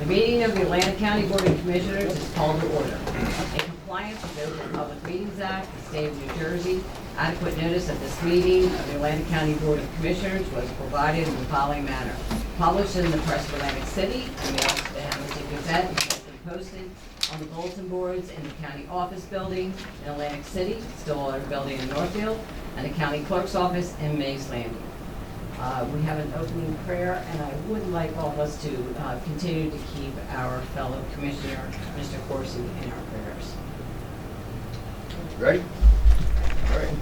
meeting of the Atlantic County Board of Commissioners is called to order. In compliance with the Open Public Meetings Act, the State of New Jersey, adequate notice of this meeting of the Atlantic County Board of Commissioners was provided in the following manner. Published in the Press of Atlantic City, and mailed to the Hamilton Gazette, and has been posted on the bulletin boards in the county office building in Atlantic City, Stillwater Building in Northfield, and the county clerk's office in Mays Landing. We have an opening prayer, and I would like all of us to continue to keep our fellow commissioner, Mr. Corsi, in our prayers. Ready? All right.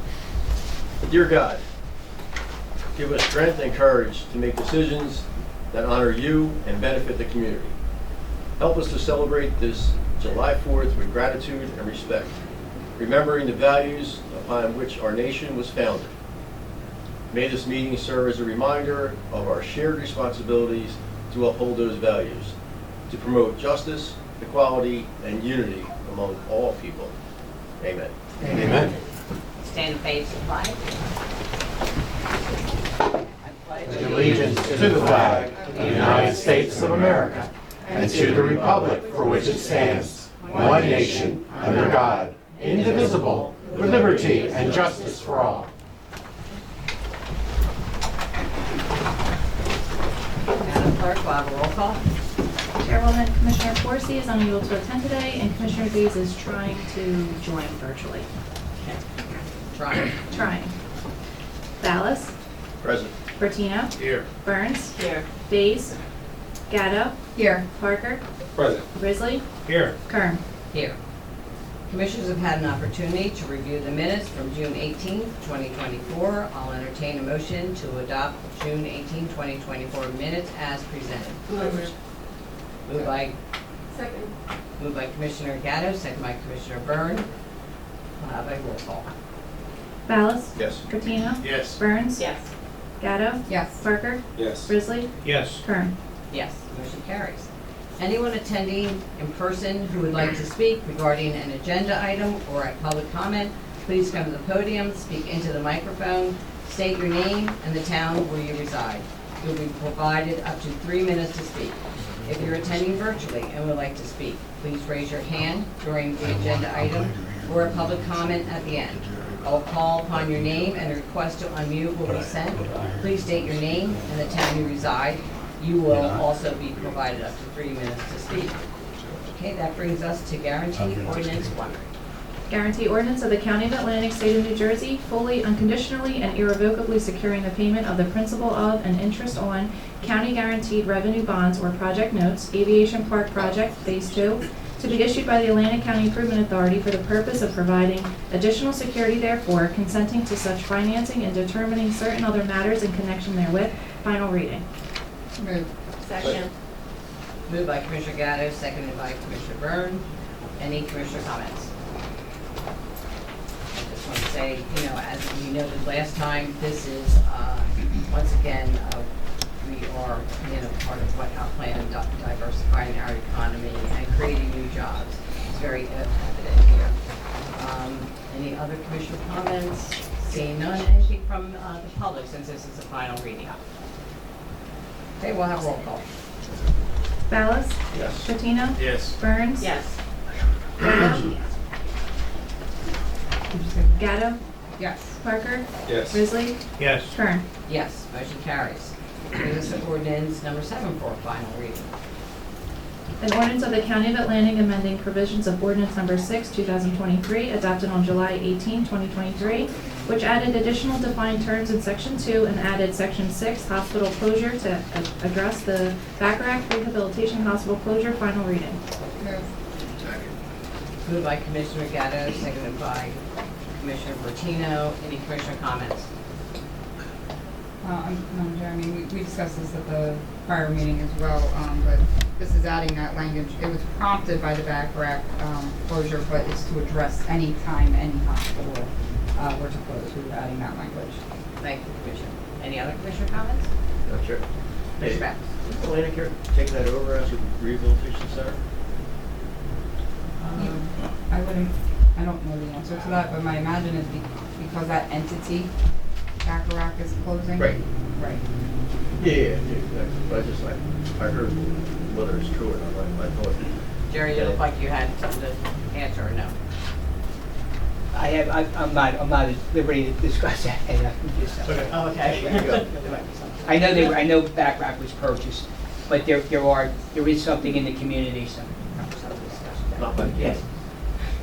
Dear God, give us strength and courage to make decisions that honor you and benefit the community. Help us to celebrate this July 4th with gratitude and respect, remembering the values upon which our nation was founded. May this meeting serve as a reminder of our shared responsibilities to uphold those values, to promote justice, equality, and unity among all people. Amen. Amen. Stand and face the flag. I pledge Allegiance to the flag of the United States of America and to the republic for which it stands, one nation, under God, indivisible, with liberty and justice for all. Madam Clerk, we'll have a roll call. Chairwoman Commissioner Corsi is unable to attend today, and Commissioner Dees is trying to join virtually. Trying. Ballas, Present. Bertino, Here. Burns, Here. Dees, Gatto, Here. Parker, Present. Risley, Here. Kern. Here. Commissioners have had an opportunity to review the minutes from June 18, 2024. I'll entertain a motion to adopt June 18, 2024 minutes as presented. Moved by Commissioner Gatto, second by Commissioner Byrne. By roll call. Ballas, Yes. Bertino, Yes. Burns, Yes. Gatto, Yes. Parker, Yes. Risley, Yes. Kern. Yes, motion carries. Anyone attending in person who would like to speak regarding an agenda item or a public comment, please come to the podium, speak into the microphone, state your name and the town where you reside. You'll be provided up to 3 minutes to speak. If you're attending virtually and would like to speak, please raise your hand during the agenda item or a public comment at the end. I'll call upon your name and a request to unmute will be sent. Please state your name and the town you reside. You will also be provided up to 3 minutes to speak. Okay, that brings us to Guarantee Ordinance 1. Guarantee ordinance of the County of Atlantic, State of New Jersey, fully, unconditionally, and irrevocably securing the payment of the principal of and interest on county guaranteed revenue bonds or project notes, Aviation Park Project Phase 2, to be issued by the Atlantic County Improvement Authority for the purpose of providing additional security therefore, consenting to such financing and determining certain other matters in connection therewith. Final reading. Move. Second. Moved by Commissioner Gatto, seconded by Commissioner Byrne. Any commissioner comments? I just want to say, as we noted last time, this is, once again, we are, part of what our plan of diversifying our economy and creating new jobs. It's very evident here. Any other commissioner comments? Seeing none, anything from the public, since this is the final reading? Okay, we'll have roll call. Ballas, Yes. Bertino, Yes. Burns, Yes. Gatto, Yes. Parker, Yes. Risley, Yes. Kern. Yes, motion carries. Brings us to ordinance number 7 for a final reading. An ordinance of the County of Atlantic amending provisions of ordinance number 6, 2023, adopted on July 18, 2023, which added additional defined terms in section 2 and added section 6, hospital closure, to address the Bacharach Rehabilitation Hospital closure. Final reading. Move. Moved by Commissioner Gatto, seconded by Commissioner Bertino. Any commissioner comments? Madam Chair, we discussed this at the prior meeting as well, but this is adding that language. It was prompted by the Bacharach closure, but it's to address any time any hospital were to close. We were adding that language. Thank you, Commissioner. Any other commissioner comments? No, sure. Commissioner Bax? Is Atlantic here taking that over as a rehabilitation center? I don't know the answer to that, but my imagine is because that entity, Bacharach, is closing. Right. Right. Yeah, exactly. But I heard whether it's true or not. I thought. Jerry, you look like you had something to answer or no? I'm not at liberty to discuss that. And I can just, Oh, okay. There you go. I know Backrack was purchased, but there is something in the community, so I'll discuss that. Not like Yes.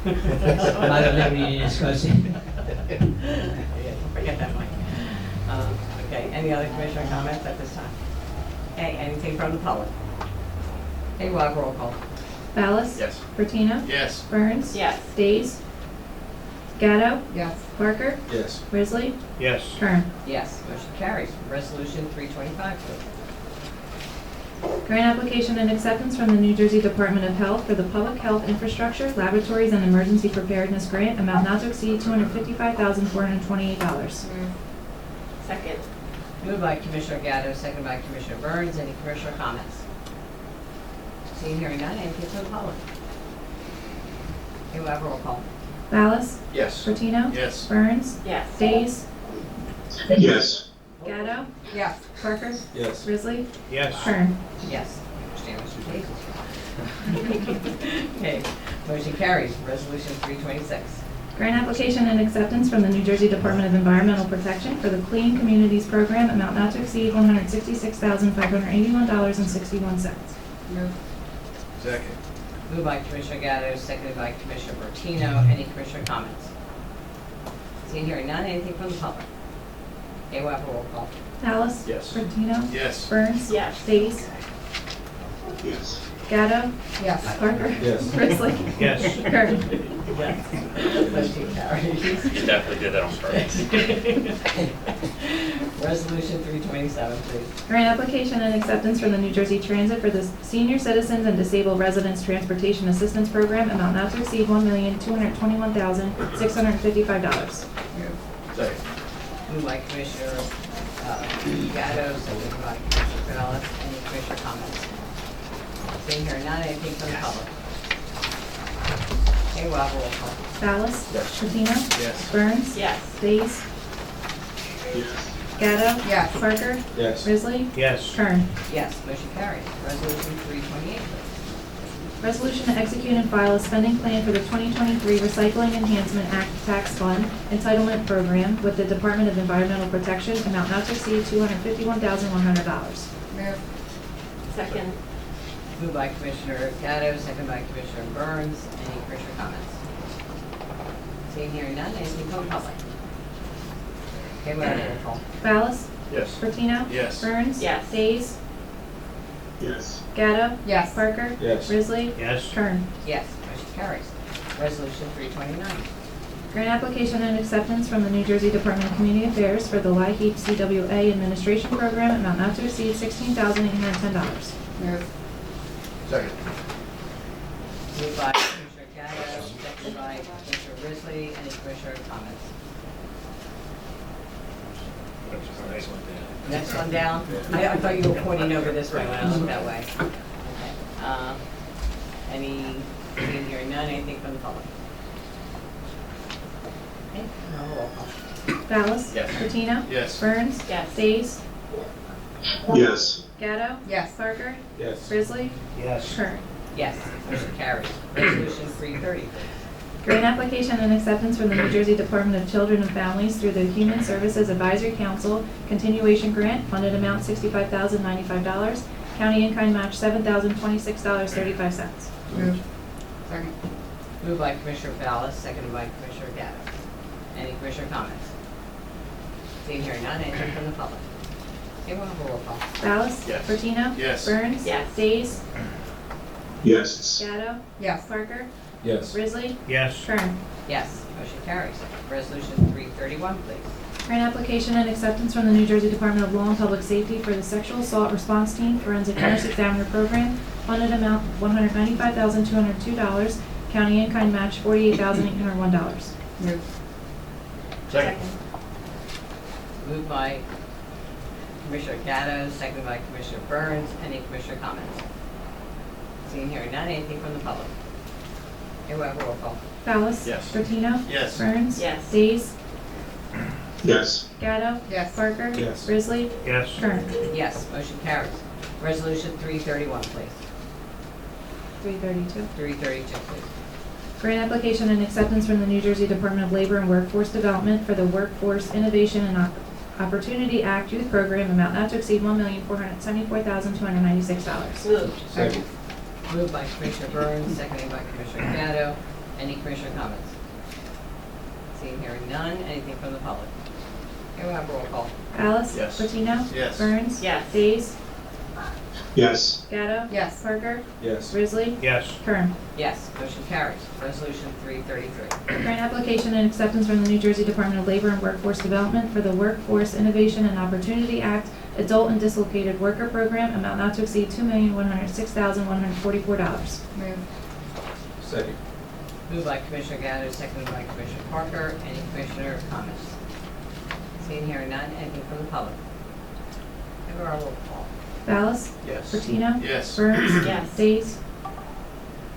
I'm not at liberty to discuss it. Yeah, don't forget that, Mike. Okay, any other commissioner comments at this time? Okay, anything from the public? Okay, we'll have roll call. Ballas? Yes. Bertino? Yes. Burns? Yes. Days? Gatto? Yes. Parker? Yes. Risley? Yes. Kern. Yes, motion carries. Resolution 325, please. Grant application and acceptance from the New Jersey Department of Health for the Public Health Infrastructure, Laboratories, and Emergency Preparedness Grant, amount not to exceed $255,428. Second. Moved by Commissioner Gatto, seconded by Commissioner Burns. Any commissioner comments? Seeing, hearing none, anything from the public? Okay, we'll have roll call. Ballas? Yes. Bertino? Yes. Burns? Yes. Days? Yes. Gatto? Yes. Parker? Yes. Risley? Yes. Kern. Yes. Understand what she takes. Okay, motion carries. Resolution 326. Grant application and acceptance from the New Jersey Department of Environmental Protection for the Clean Communities Program, amount not to exceed $166,581.61. Move. Second. Moved by Commissioner Gatto, seconded by Commissioner Bertino. Any commissioner comments? Seeing, hearing none, anything from the public? Okay, we'll have a roll call. Dallas? Yes. Bertino? Yes. Burns? Yes. Days? Yes. Gatto? Yes. Parker? Yes. Risley? Yes. Kern. Yes. Motion carries. You definitely did that on purpose. Resolution 327, please. Grant application and acceptance from the New Jersey Transit for the Senior Citizens and Disabled Residents Transportation Assistance Program, amount not to exceed $1,221,655. Move. Second. Moved by Commissioner Gatto, seconded by Commissioner Ballas. Any commissioner comments? Seeing, hearing none, anything from the public? Okay, we'll have a roll call. Ballas? Yes. Bertino? Yes. Burns? Yes. Days? Yes. Gatto? Yes. Parker? Yes. Risley? Yes. Kern. Yes, motion carries. Resolution 328, please. Resolution to execute and file a spending plan for the 2023 Recycling Enhancement Act Tax Fund Entitlement Program with the Department of Environmental Protection, amount not to exceed $251,100. Move. Second. Moved by Commissioner Gatto, seconded by Commissioner Burns. Any commissioner comments? Seeing, hearing none, anything from the public? Okay, we'll have a roll call. Ballas? Yes. Bertino? Yes. Burns? Yes. Days? Yes. Gatto? Yes. Parker? Yes. Risley? Yes. Kern. Yes, motion carries. Resolution 329. Grant application and acceptance from the New Jersey Department of Community Affairs for the LIHEAP CWA Administration Program, amount not to exceed $16,810. Move. Second. Moved by Commissioner Gatto, seconded by Commissioner Risley. Any commissioner comments? Next one down? I thought you were pointing over this way when I looked that way. Okay. Any, seeing, hearing none, anything from the public? Okay, now roll call. Ballas? Yes. Bertino? Yes. Burns? Yes. Days? Yes. Gatto? Yes. Parker? Yes. Risley? Yes. Kern. Yes, motion carries. Resolution 330, please. Grant application and acceptance from the New Jersey Department of Children and Families through the Human Services Advisory Council Continuation Grant, funded amount $65,095, county in-kind match $7,026.35. Move. Second. Moved by Commissioner Ballas, seconded by Commissioner Gatto. Any commissioner comments? Seeing, hearing none, anything from the public? Okay, we'll have a roll call. Ballas? Yes. Bertino? Yes. Burns? Yes. Days? Yes. Gatto? Yes. Parker? Yes. Risley? Yes. Kern. Yes, motion carries. Resolution 331, please. Grant application and acceptance from the New Jersey Department of Law and Public Safety for the Sexual Assault Response Team Forensic Nurse Examiner Program, funded amount $195,202, county in-kind match $48,801. Move. Second. Moved by Commissioner Gatto, seconded by Commissioner Burns. Any commissioner comments? Seeing, hearing none, anything from the public? Okay, we'll have a roll call. Ballas? Yes. Bertino? Yes. Burns? Yes. Days? Yes. Gatto? Yes. Parker? Yes. Risley? Yes. Kern? Yes, motion carries. Resolution 331, please. 332. 332, please. Grant application and acceptance from the New Jersey Department of Labor and Workforce Development for the Workforce Innovation and Opportunity Act Youth Program, amount not to exceed $1,474,296. Moved. Second. Moved by Commissioner Burns, seconded by Commissioner Gatto. Any commissioner comments? Seeing, hearing none. Anything from the public? Okay, we'll have roll call. Alice? Yes. Patino? Yes. Burns? Yes. Days? Yes. Gatto? Yes. Parker? Yes. Risley? Yes. Kern? Yes, motion carries. Resolution 333. Grant application and acceptance from the New Jersey Department of Labor and Workforce Development for the Workforce Innovation and Opportunity Act Adult and Dislocated Worker Program, amount not to exceed $2,106,144. Move. Second. Moved by Commissioner Gatto, seconded by Commissioner Parker. Any commissioner comments? Seeing, hearing none. Anything from the public? Okay, we'll have roll call. Ballas? Yes. Bertino? Yes. Burns? Yes. Days?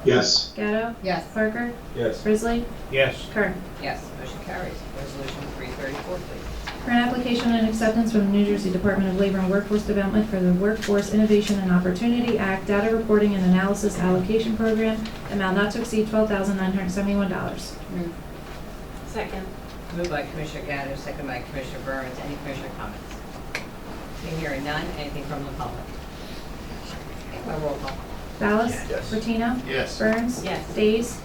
Yes. Gatto? Yes. Parker? Yes. Risley? Yes. Kern? Yes, motion carries. Resolution 334, please. Grant application and acceptance from the New Jersey Department of Labor and Workforce Development for the Workforce Innovation and Opportunity Act Data Reporting and Analysis Allocation Program, amount not to exceed $12,971. Move. Second. Moved by Commissioner Gatto, seconded by Commissioner Burns. Any commissioner comments? Seeing, hearing none. Anything from the public? Okay, we'll have roll call. Ballas? Yes. Bertino? Yes. Burns? Yes. Days?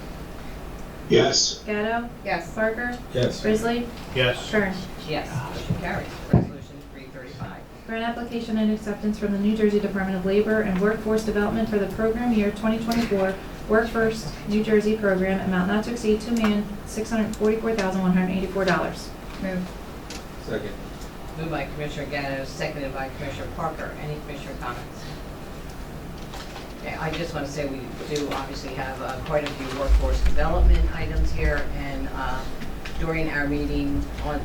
Yes. Gatto? Yes. Parker? Yes. Risley? Yes. Kern? Yes, motion carries. Resolution 335. Grant application and acceptance from the New Jersey Department of Labor and Workforce Development for the program year 2024 Work First New Jersey program, amount not to exceed $2,644,184. Move. Second. Moved by Commissioner Gatto, seconded by Commissioner Parker. Any commissioner comments? Okay, I just want to say we do obviously have quite a few workforce development items here, and during our meeting on,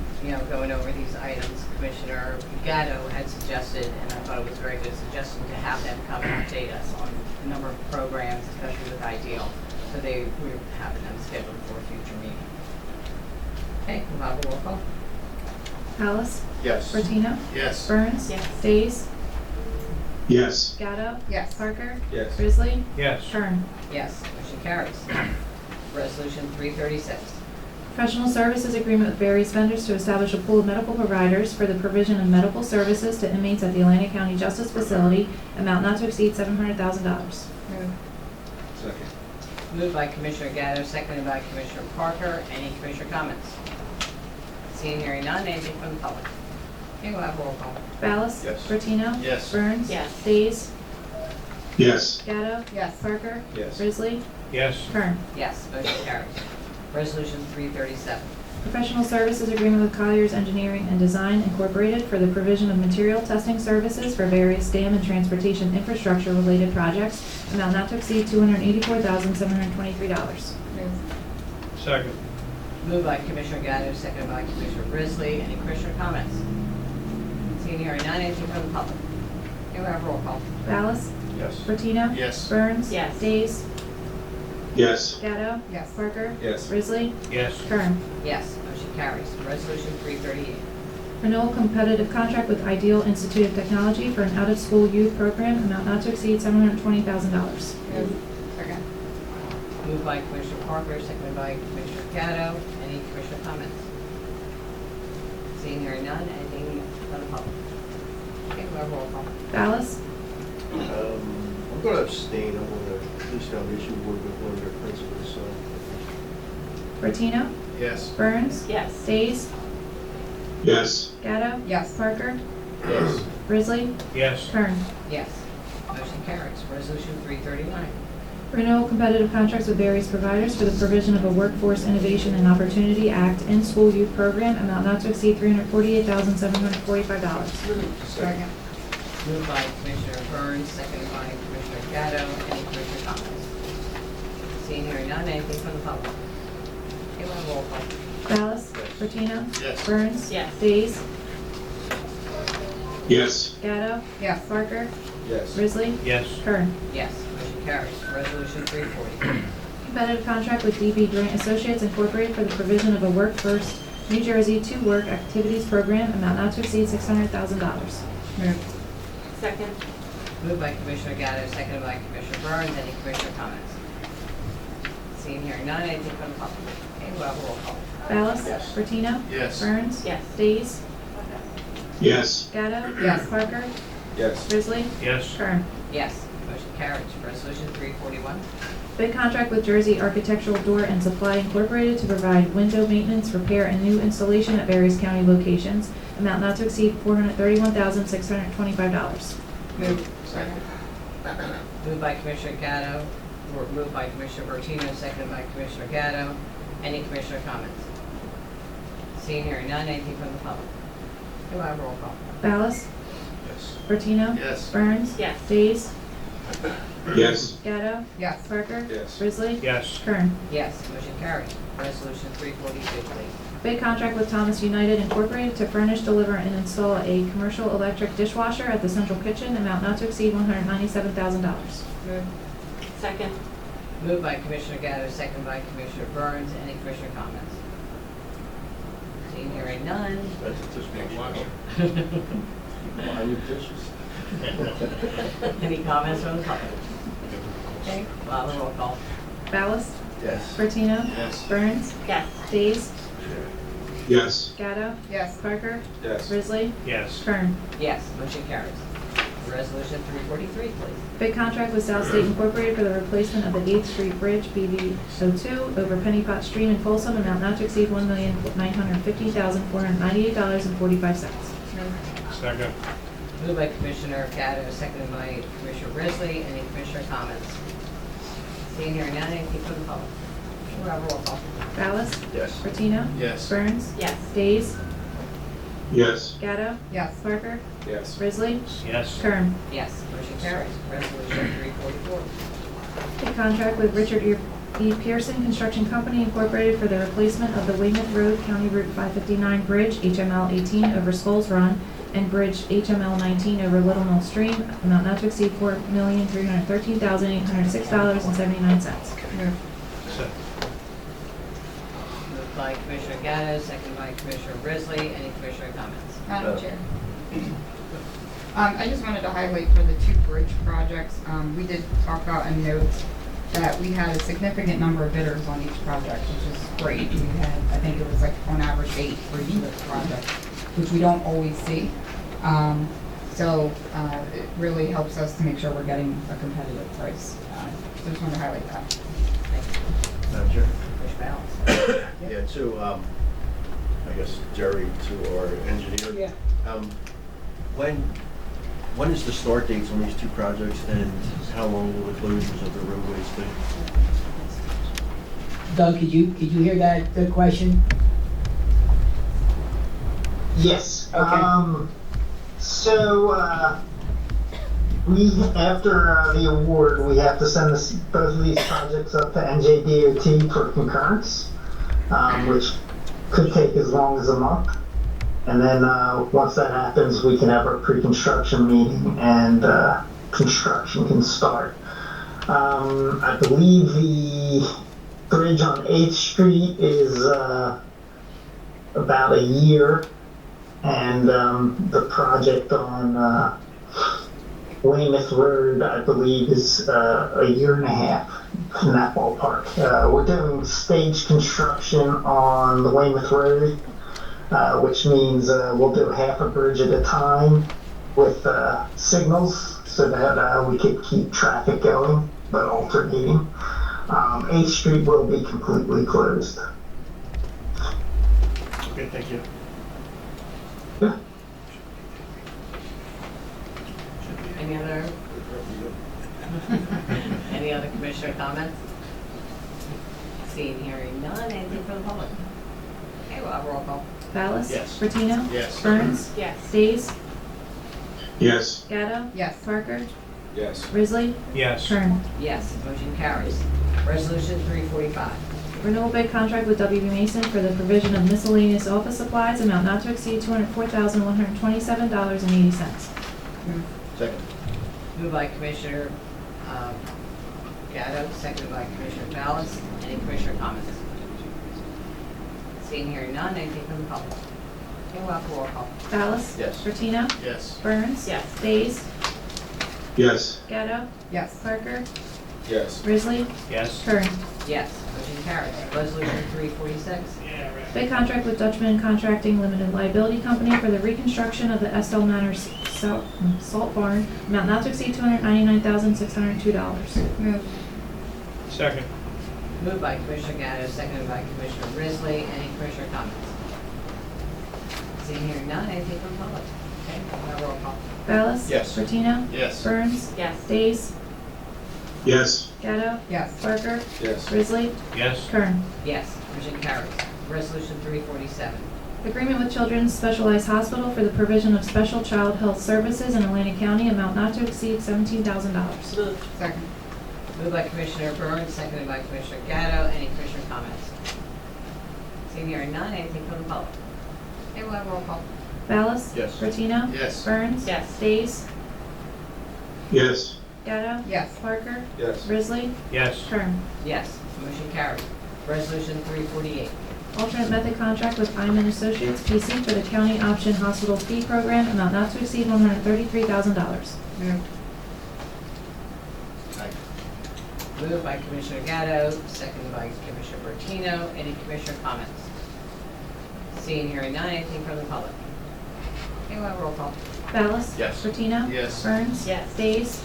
going over these items, Commissioner Gatto had suggested, and I thought it was a very good suggestion, to have them come and update us on the number of programs, especially with IDEAL. So we're having them scheduled for a future meeting. Okay, we'll have a roll call. Alice? Yes. Bertino? Yes. Burns? Yes. Days? Yes. Gatto? Yes. Parker? Yes. Risley? Yes. Kern? Yes, motion carries. Resolution 336. Professional services agreement with various vendors to establish a pool of medical providers for the provision of medical services to inmates at the Atlantic County Justice Facility, amount not to exceed $700,000. Move. Second. Moved by Commissioner Gatto, seconded by Commissioner Parker. Any commissioner comments? Seeing, hearing none. Anything from the public? Okay, we'll have roll call. Ballas? Yes. Bertino? Yes. Burns? Yes. Days? Yes. Gatto? Yes. Parker? Yes. Risley? Yes. Kern? Yes, motion carries. Resolution 337. Professional services agreement with Colliers Engineering and Design Incorporated for the provision of material testing services for various dam and transportation infrastructure related projects, amount not to exceed $284,723. Move. Second. Moved by Commissioner Gatto, seconded by Commissioner Brisley. Any commissioner comments? Seeing, hearing none. Anything from the public? Okay, we'll have roll call. Ballas? Yes. Bertino? Yes. Burns? Yes. Days? Yes. Gatto? Yes. Parker? Yes. Risley? Yes. Kern? Yes, motion carries. Resolution 338. Renewal competitive contract with Ideal Institute of Technology for an out-of-school youth program, amount not to exceed $720,000. Move. Second. Moved by Commissioner Parker, seconded by Commissioner Gatto. Any commissioner comments? Seeing, hearing none. Anything from the public? Okay, we'll have roll call. Ballas? I'm going to abstain. I'm on the Police Foundation Board with one of their principals, so. Bertino? Yes. Burns? Yes. Days? Yes. Gatto? Yes. Parker? Yes. Risley? Yes. Kern? Yes. Motion carries. Resolution 339. Renewal competitive contracts with various providers for the provision of a Workforce Innovation and Opportunity Act in-school youth program, amount not to exceed $348,745. Second. Moved by Commissioner Burns, seconded by Commissioner Gatto. Any commissioner comments? Seeing, hearing none. Anything from the public? Okay, we'll have roll call. Ballas? Bertino? Yes. Burns? Yes. Days? Yes. Gatto? Yes. Parker? Yes. Risley? Yes. Kern? Yes, motion carries. Resolution 340. Competitive contract with DB Grant Associates Incorporated for the provision of a Work First New Jersey to Work Activities Program, amount not to exceed $600,000. Move. Second. Moved by Commissioner Gatto, seconded by Commissioner Burns. Any commissioner comments? Seeing here none, anything from the public? Okay, we'll have a roll call. Ballas? Yes. Bertino? Yes. Burns? Yes. Days? Yes. Gatto? Yes. Parker? Yes. Risley? Yes. Kern. Yes, motion carries. Resolution 341. Bid contract with Jersey Architectural Door and Supply Incorporated to provide window maintenance, repair, and new installation at various county locations. Amount not to exceed $431,625. Move. Second. Moved by Commissioner Gatto, or moved by Commissioner Bertino, seconded by Commissioner Gatto. Any commissioner comments? Seeing here none, anything from the public? Okay, we'll have a roll call. Ballas? Yes. Bertino? Yes. Burns? Yes. Days? Yes. Gatto? Yes. Parker? Yes. Risley? Yes. Kern. Yes, motion carries. Resolution 342, please. Bid contract with Thomas United Incorporated to furnish, deliver, and install a commercial electric dishwasher at the central kitchen, amount not to exceed $197,000. Move. Second. Moved by Commissioner Gatto, seconded by Commissioner Burns. Any commissioner comments? Seeing here none. That's just big washer. Mind your dishes. Any comments from the public? Okay, we'll have a roll call. Ballas? Yes. Bertino? Yes. Burns? Yes. Days? Yes. Gatto? Yes. Parker? Yes. Risley? Yes. Kern. Yes, motion carries. Resolution 343, please. Bid contract with South State Incorporated for the replacement of the 8th Street Bridge BV02 over Penny Pot Stream in Folsom, amount not to exceed $1,950,498.45. Move. Second. Moved by Commissioner Gatto, seconded by Commissioner Risley. Any commissioner comments? Seeing here none, anything from the public? We'll have a roll call. Ballas? Yes. Bertino? Yes. Burns? Yes. Days? Yes. Gatto? Yes. Parker? Yes. Risley? Yes. Kern. Yes, motion carries. Resolution 344. A contract with Richard E. Pearson Construction Company Incorporated for the replacement of the Weymouth Road County Route 559 Bridge HML 18 over Skulls Run and Bridge HML 19 over Little Mill Stream, amount not to exceed $4,313,806.79. Move. Second. Moved by Commissioner Gatto, seconded by Commissioner Risley. Any commissioner comments? Madam Chair. I just wanted to highlight for the two bridge projects, we did talk about and note that we had a significant number of bidders on each project, which is great. We had, I think it was like on average 8 for each of those projects, which we don't always see. So it really helps us to make sure we're getting a competitive price. So just wanted to highlight that. Thank you. Madam Chair? Commissioner Ballas. Yeah, to, I guess Jerry, to our engineer. Yeah. When is the start dates on these two projects, and how long will the closures of the roadways be? Doug, could you hear that, the question? Yes. Okay. We, after the award, we have to send both of these projects up to NJDOT for concurrence, which could take as long as a month. And then once that happens, we can have our pre-construction meeting and construction can start. I believe the bridge on 8th Street is about a year, and the project on Weymouth Road, I believe, is a year and a half in that ballpark. We're doing stage construction on the Weymouth Road, which means we'll do half a bridge at a time with signals so that we could keep traffic going, but alternating. 8th Street will be completely closed. Okay, thank you. Yeah. Any other commissioner comments? Seeing, hearing none, anything from the public? Okay, we'll have a roll call. Ballas? Yes. Bertino? Yes. Burns? Yes. Days? Yes. Gatto? Yes. Parker? Yes. Risley? Yes. Kern. Yes, motion carries. Resolution 345. Renewal bid contract with WB Mason for the provision of miscellaneous office supplies, amount not to exceed $204,127.80. Second. Moved by Commissioner Gatto, seconded by Commissioner Ballas. Any commissioner comments? Seeing here none, anything from the public? Okay, we'll have a roll call. Ballas? Yes. Bertino? Yes. Burns? Yes. Days? Yes. Gatto? Yes. Parker? Yes. Risley? Yes. Kern? Yes, motion carries. Resolution 346. Bid contract with Dutchman Contracting Limited Liability Company for the reconstruction of the Estelle Manor Salt Barn, amount not to exceed $299,602. Move. Second. Moved by Commissioner Gatto, seconded by Commissioner Risley. Any commissioner comments? Seeing here none, anything from the public? Okay, we'll have a roll call. Ballas? Yes. Bertino? Yes. Burns? Yes. Days? Yes. Gatto? Yes. Parker? Yes. Risley? Yes. Kern? Yes, motion carries. Resolution 347. Agreement with Children's Specialized Hospital for the provision of special child health services in Atlantic County, amount not to exceed $17,000. Moved. Second. Moved by Commissioner Burns, seconded by Commissioner Gatto. Any commissioner comments? Seeing here none, anything from the public? Okay, we'll have a roll call. Ballas? Yes. Bertino? Yes. Burns? Yes. Days? Yes. Gatto? Yes. Parker? Yes. Risley? Yes. Kern? Yes, motion carries. Resolution 348. Alternate method contract with Iman Associates, PC, for the county option hospital fee program, amount not to exceed $133,000. Move. Moved by Commissioner Gatto, seconded by Commissioner Bertino. Any commissioner comments? Seeing here none, anything from the public? Okay, we'll have a roll call. Ballas? Yes. Bertino? Yes. Burns? Yes. Days?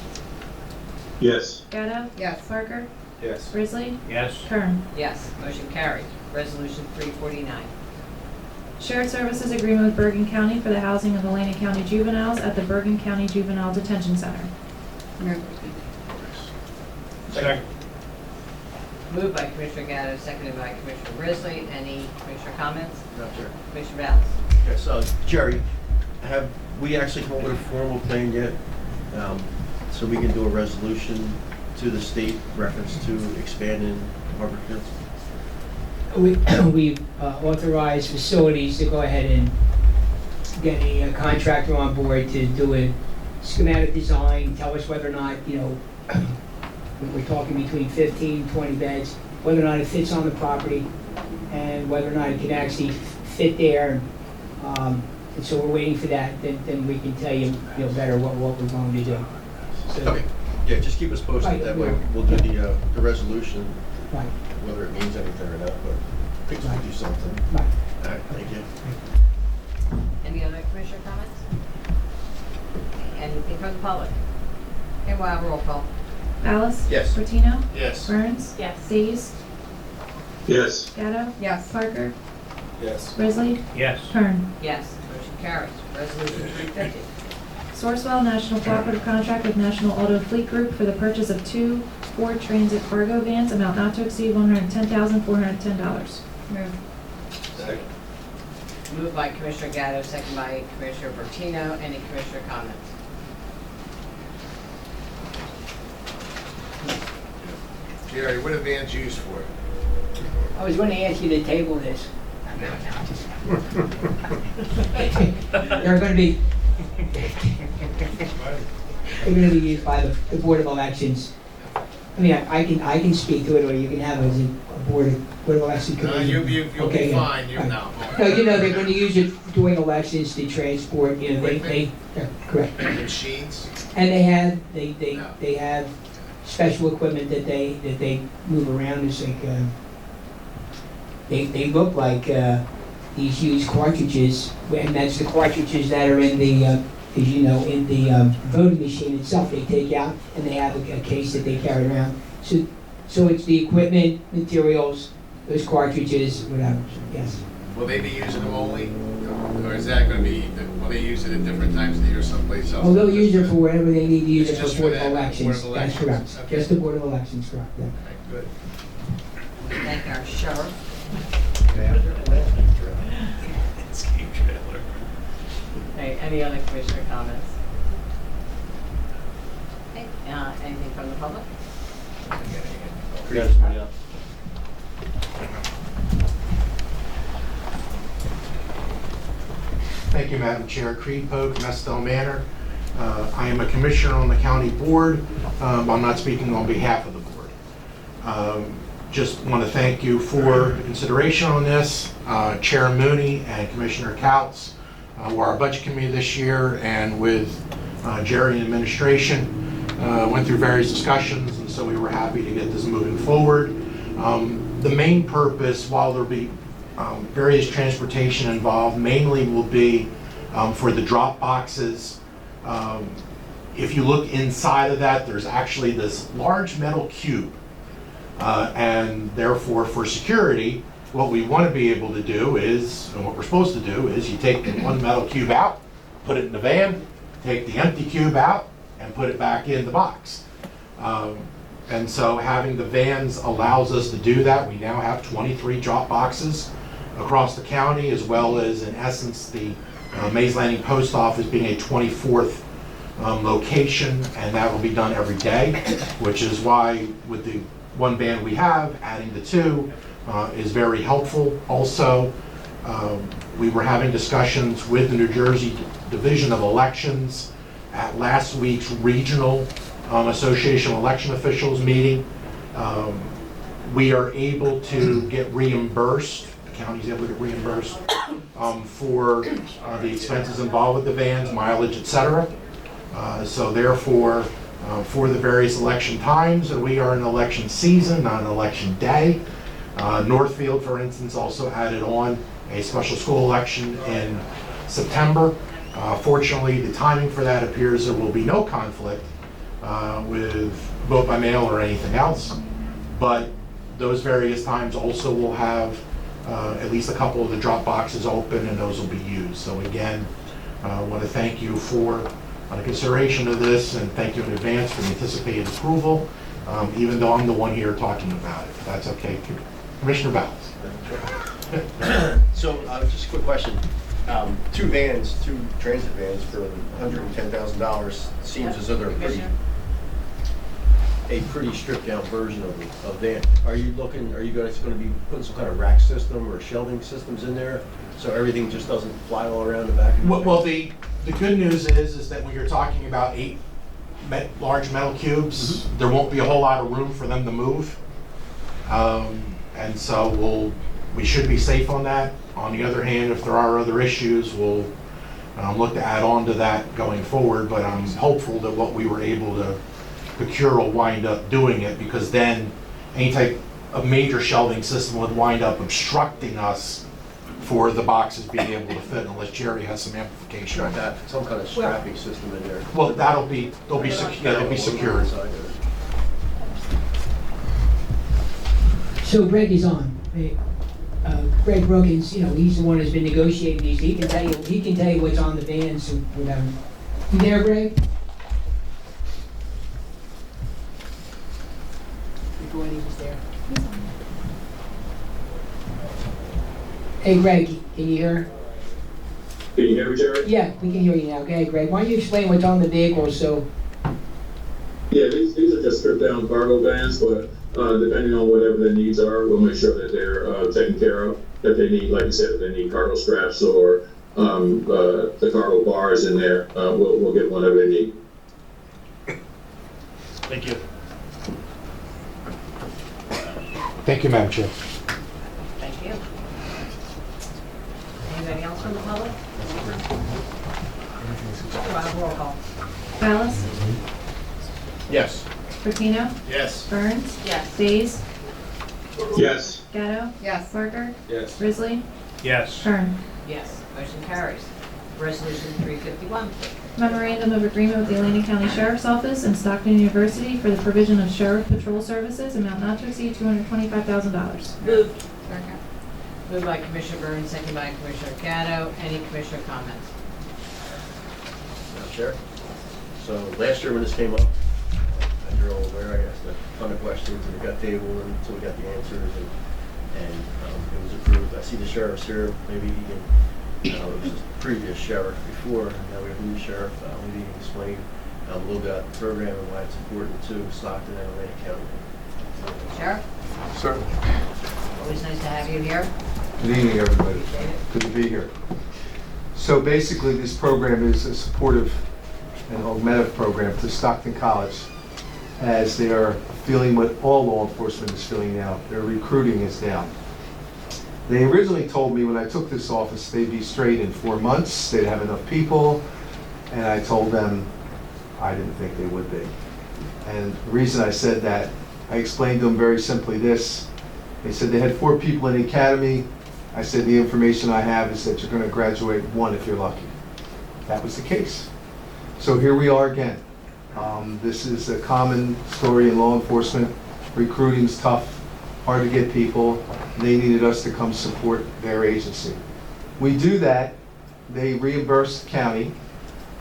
Yes. Gatto? Yes. Parker? Yes. Risley? Yes. Kern? Yes, motion carries. Resolution 349. Shared services agreement with Bergen County for the housing of Atlantic County juveniles at the Bergen County Juvenile Detention Center. Move. Second. Moved by Commissioner Gatto, seconded by Commissioner Risley. Any commissioner comments? No, sir. Commissioner Ballas? Yes, Jerry, have we actually come up with a formal plan yet? So we can do a resolution to the state reference to expanding Harbor Fields? We authorized facilities to go ahead and get a contractor on board to do a schematic design, tell us whether or not, we're talking between 15, 20 beds, whether or not it fits on the property, and whether or not it can actually fit there. And so we're waiting for that, then we can tell you, better what we're going to do. So, Okay, yeah, just keep us posted, Right, that way yeah. we'll do the resolution, Right, whether it means anything or not, but I think we'll do something. right. All right, thank you. Any other commissioner comments? Anything from the public? Okay, we'll have a roll call. Ballas? Yes. Bertino? Yes. Burns? Yes. Days? Yes. Gatto? Yes. Parker? Yes. Risley? Yes. Kern? Yes, motion carries. Resolution 350. Sourcewell National Cooperative Contract with National Auto Fleet Group for the purchase of 2 Ford Transit cargo vans, amount not to exceed $110,410. Move. Second. Moved by Commissioner Gatto, seconded by Commissioner Bertino. Any commissioner comments? Jerry, what are vans used for? I was going to ask you to table this. They're going to be, they're going to be used by the Board of Elections. I mean, I can speak to it, or you can have it as a Board of Election No, Committee. you'll Okay, be yeah. fine, you Right. know. No, they're going to use it during elections to transport, yeah, correct. Machines? And they have special equipment that they move around. It's like, they look like, these used cartridges, and that's the cartridges that are in the, in the voting machine itself. They take out, and they have a case that they carry around. So it's the equipment, materials, those cartridges, whatever, yes. Will they be using them only? Or is that gonna be, will they use it at different times of the year someplace else? Well, they'll use it for whatever they need to use it It's for just for Board of that, Board of Elections. That's Elections. correct. Okay. Just the Board of Elections, correct, yeah. Okay, good. We thank our sheriff. Escape trailer. Okay, any other commissioner comments? Okay, anything from the public? Forgot somebody else. Thank you, Madam Chair. Creed Pogue, Estelle Manor. I am a commissioner on the county board. I'm not speaking on behalf of the board. just want to thank you for the consideration on this. Chair Mooney and Commissioner Couts were our budget committee this year, and with Jerry and administration, went through various discussions, and so we were happy to get this moving forward. The main purpose, while there'll be various transportation involved, mainly will be for the drop boxes. If you look inside of that, there's actually this large metal cube. And therefore, for security, what we want to be able to do is, and what we're supposed to do is, you take the one metal cube out, put it in the van, take the empty cube out, and put it back in the box. And so having the vans allows us to do that. We now have 23 drop boxes across the county, as well as, in essence, the Mays Landing Post Office being a 24th location, and that will be done every day, which is why with the one van we have, adding the two is very helpful. Also, we were having discussions with the New Jersey Division of Elections at last week's regional Association of Election Officials meeting. We are able to get reimbursed, the county's able to get reimbursed for the expenses involved with the vans, mileage, etc. So therefore, for the various election times, and we are in election season, not an election day. Northfield, for instance, also added on a special school election in September. Fortunately, the timing for that appears there will be no conflict with vote by mail or anything else, but those various times also will have at least a couple of the drop boxes open, and those will be used. So again, I want to thank you for the consideration of this, and thank you in advance for the anticipated approval, even though I'm the one here talking about it. If that's okay. Commissioner Ballas. So, just a quick question. Two vans, two transit vans for $110,000 seems as though they're a pretty stripped down version of van. Are you guys going to be putting some kind of rack system or shelving systems in there so everything just doesn't fly all around the back of the van? Well, the good news is that when you're talking about 8 large metal cubes, there won't be a whole lot of room for them to move. And so we should be safe on that. On the other hand, if there are other issues, we'll look to add on to that going forward, but I'm hopeful that what we were able to procure will wind up doing it, because then any type of major shelving system would wind up obstructing us for the boxes being able to fit unless Jerry has some amplification on that. Some kind of strapping system in there. Well, they'll be secured. So Greg is on. Greg Brookins, he's the one who's been negotiating these. He can tell you what's on the vans without. You there, Greg? Before he was there. Hey, Greg, can you hear? Can you hear me, Jerry? Yeah, we can hear you now. Okay, Greg, why don't you explain what's on the vehicles? So. Yeah, these are just stripped down cargo vans, but depending on whatever their needs are, we'll make sure that they're taken care of. If they need, like you said, if they need cargo straps or the cargo bars in there, we'll get whatever they need. Thank you. Thank you, Madam Chair. Thank you. Anybody else from the public? Roll call. Ballas? Yes. Bertino? Yes. Burns? Yes. Days? Yes. Gatto? Yes. Parker? Yes. Risley? Yes. Kern. Yes, motion carries. Resolution 351. Memorandum of Agreement with the Atlantic County Sheriff's Office and Stockton University for the provision of sheriff patrol services, amount not to exceed $225,000. Moved. Second. Moved by Commissioner Burns, second by Commissioner Gatto. Any commissioner comments? Madam Chair. So last year when this came up, as you're all aware, I asked a ton of questions and it got tabled until we got the answers and it was approved. I see the sheriff's here. Maybe he can, it was the previous sheriff before, and now we have a new sheriff. Maybe he can explain a little bit about the program and why it's important to Stockton and Atlantic County. Sheriff, Certainly. always nice to have you here. Good evening, everybody. Appreciate it. Good to be here. So basically, this program is a supportive and augmentative program to Stockton College as they are feeling what all law enforcement is feeling now. Their recruiting is down. They originally told me when I took this office they'd be straight in 4 months, they'd have enough people, and I told them I didn't think they would be. And the reason I said that, I explained to them very simply this. They said they had 4 people in the academy. I said the information I have is that you're going to graduate 1 if you're lucky. That was the case. So here we are again. This is a common story in law enforcement. Recruiting's tough, hard to get people. They needed us to come support their agency. We do that. They reimburse the county.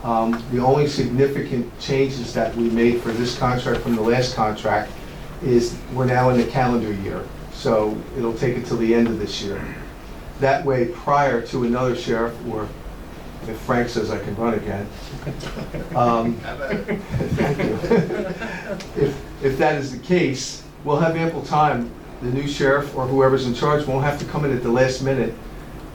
The only significant changes that we made for this contract from the last contract is we're now in the calendar year. So it'll take it till the end of this year. That way, prior to another sheriff, or if Frank says I can run again, thank you. If that is the case, we'll have ample time. The new sheriff or whoever's in charge won't have to come in at the last minute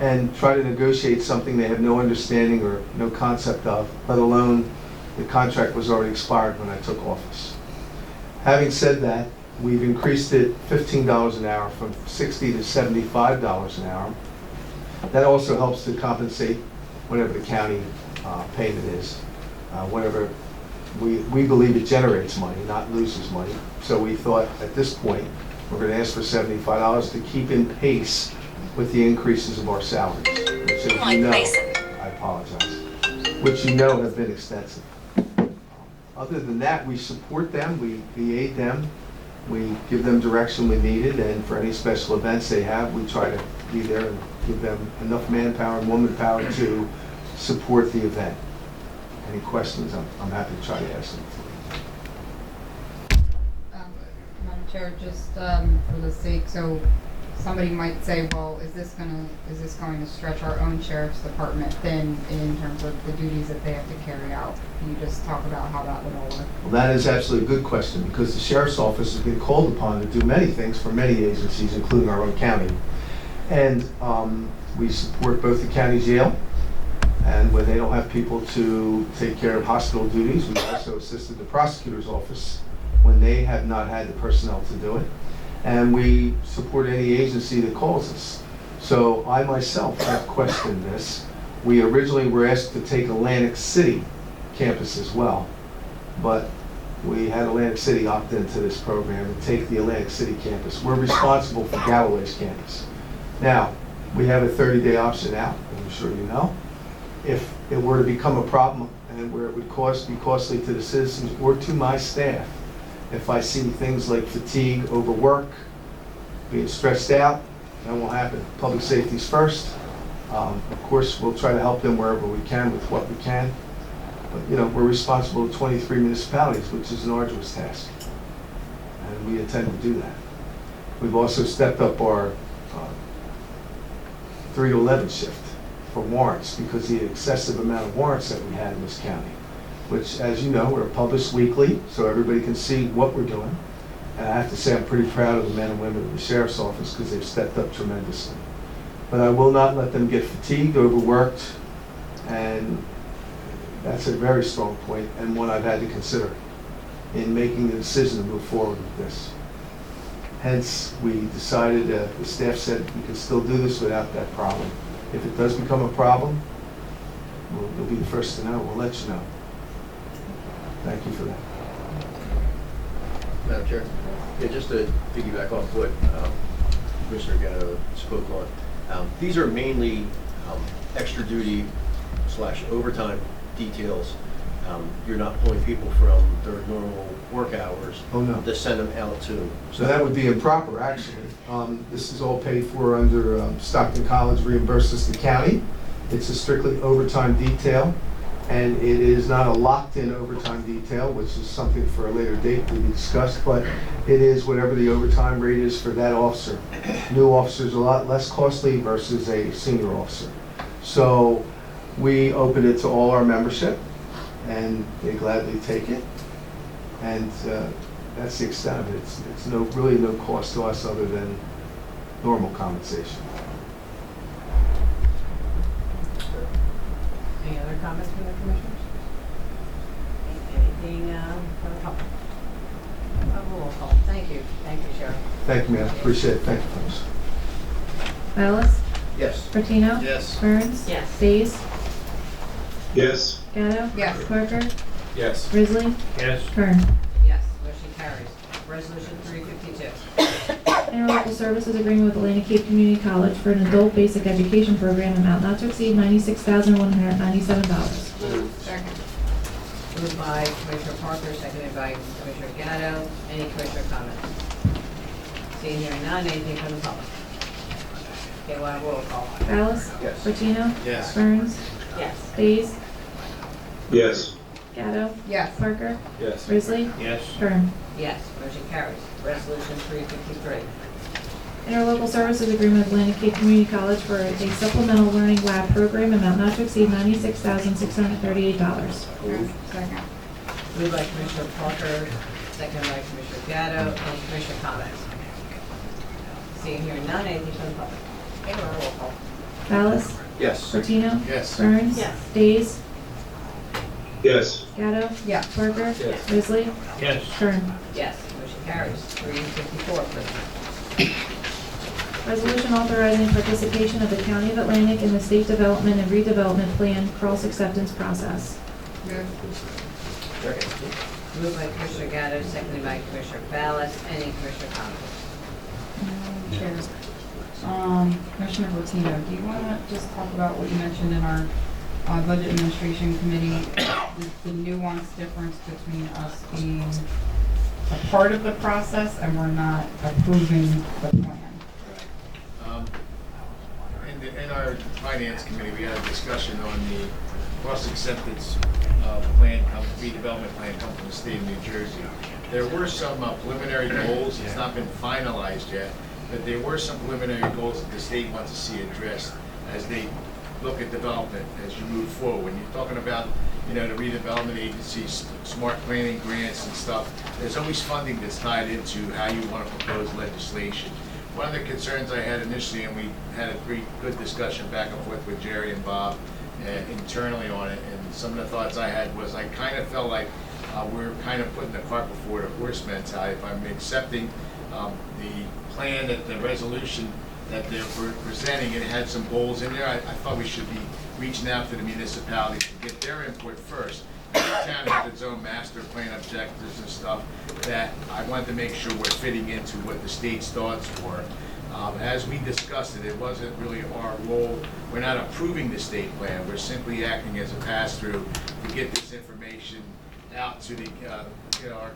and try to negotiate something they have no understanding or no concept of, let alone the contract was already expired when I took office. Having said that, we've increased it $15 an hour from $60 to $75 an hour. That also helps to compensate whatever the county payment is. Whatever we believe it generates money, not loses money. So we thought at this point, we're going to ask for $75 to keep in pace with the increases of our salaries, which, as you know, I apologize, which you know have been extensive. Other than that, we support them, we aid them, we give them direction when needed, and for any special events they have, we try to be there and give them enough manpower and woman power to support the event. Any questions, I'm happy to try to answer them. Madam Chair, just for the sake, so somebody might say, well, is this going to stretch our own sheriff's department thin in terms of the duties that they have to carry out? Can you just talk about how that would all work? Well, that is absolutely a good question, because the sheriff's office has been called upon to do many things for many agencies, including our own county. And we support both the county jail, and when they don't have people to take care of hospital duties, we also assisted the prosecutor's office when they have not had the personnel to do it. And we support any agency that calls us. So I myself have questioned this. We originally were asked to take Atlantic City campus as well, but we had Atlantic City opt into this program and take the Atlantic City campus. We're responsible for Galloway's campus. Now, we have a 30-day option out, as I'm sure you know. If it were to become a problem and where it would be costly to the citizens or to my staff, if I see things like fatigue, overwork, being stressed out, that won't happen. Public safety's first. Of course, we'll try to help them wherever we can with what we can. But, you know, we're responsible to 23 municipalities, which is an arduous task. And we intend to do that. We've also stepped up our 3 to 11 shift for warrants because of the excessive amount of warrants that we had in this county, which, as you know, are published weekly so everybody can see what we're doing. And I have to say I'm pretty proud of the men and women of the Sheriff's Office because they've stepped up tremendously. But I will not let them get fatigued, overworked, and that's a very strong point and one I've had to consider in making the decision to move forward with this. Hence, we decided, the staff said we can still do this without that problem. If it does become a problem, you'll be the first to know. We'll let you know. Thank you for that. Madam Chair? Yeah, just to piggyback off what Commissioner Gatto spoke on. These are mainly extra duty / overtime details. You're not pulling people from their normal work hours to send them out to. So that would be improper, actually. This is all paid for under Stockton College reimburses the county. It's a strictly overtime detail, and it is not a locked-in overtime detail, which is something for a later date to be discussed, but it is whatever the overtime rate is for that officer. New officers are a lot less costly versus a senior officer. So we open it to all our membership, and they gladly take it. And that's the extent of it. It's really no cost to us other than normal compensation. Any other comments from the commissioners? Anything from the public? roll call. Thank you, Sheriff. Thank you, ma'am. Appreciate it. Thank you, folks. Ballas? Yes. Martino? Yes. Burns? Yes. Days? Yes. Gatto? Yes. Parker? Yes. Risley? Yes. Kern? Yes, motion carries. Resolution 352. Interlocal Services Agreement with Atlantic Cape Community College for an adult basic education program amount not to exceed $96,197. Second. Moved by Commissioner Parker, seconded by Commissioner Gatto. Any commissioner comments? Seeing here none, anything from the public? Okay, we'll have roll call. Ballas? Yes. Martino? Yes. Burns? Yes. Days? Yes. Gatto? Yes. Parker? Yes. Risley? Yes. Kern? Yes, motion carries. Resolution 353. Interlocal Services Agreement with Atlantic Cape Community College for a supplemental learning lab program amount not to exceed $96,638. Second. Moved by Commissioner Parker, seconded by Commissioner Gatto. Any commissioner comments? Seeing here none, anything from the public? Okay, we'll have roll call. Ballas? Yes. Martino? Yes. Burns? Yes. Days? Yes. Gatto? Yes. Parker? Yes. Risley? Yes. Kern? Yes, motion carries. 354, please. Resolution authorizing participation of the County of Atlantic in the State Development and Redevelopment Plan cross-acceptance process. Move. Second. Moved by Commissioner Gatto, seconded by Commissioner Ballas. Any commissioner comments? Chair. Commissioner Bertino, do you want to just talk about what you mentioned in our Budget Administration Committee, the nuance difference between us being a part of the process and we're not approving the plan? In our finance committee, we had a discussion on the cross acceptance plan, redevelopment plan coming from the state of New Jersey. There were some preliminary goals. It's not been finalized yet, but there were some preliminary goals that the state wants to see addressed as they look at development as you move forward. When you're talking about, the redevelopment agencies, smart planning grants and stuff, there's always funding that's tied into how you want to propose legislation. One of the concerns I had initially, and we had a pretty good discussion back and forth with Jerry and Bob internally on it, and some of the thoughts I had was I kind of felt like we're kind of putting the cart before the horse mentality. If I'm accepting the plan, that the resolution that they're presenting, it had some goals in there. I thought we should be reaching out to the municipalities to get their input first. Every town has its own master plan objectives and stuff that I wanted to make sure we're fitting into what the state's thoughts were. As we discussed it, it wasn't really our role. We're not approving the state plan. We're simply acting as a pass-through to get this information out to the our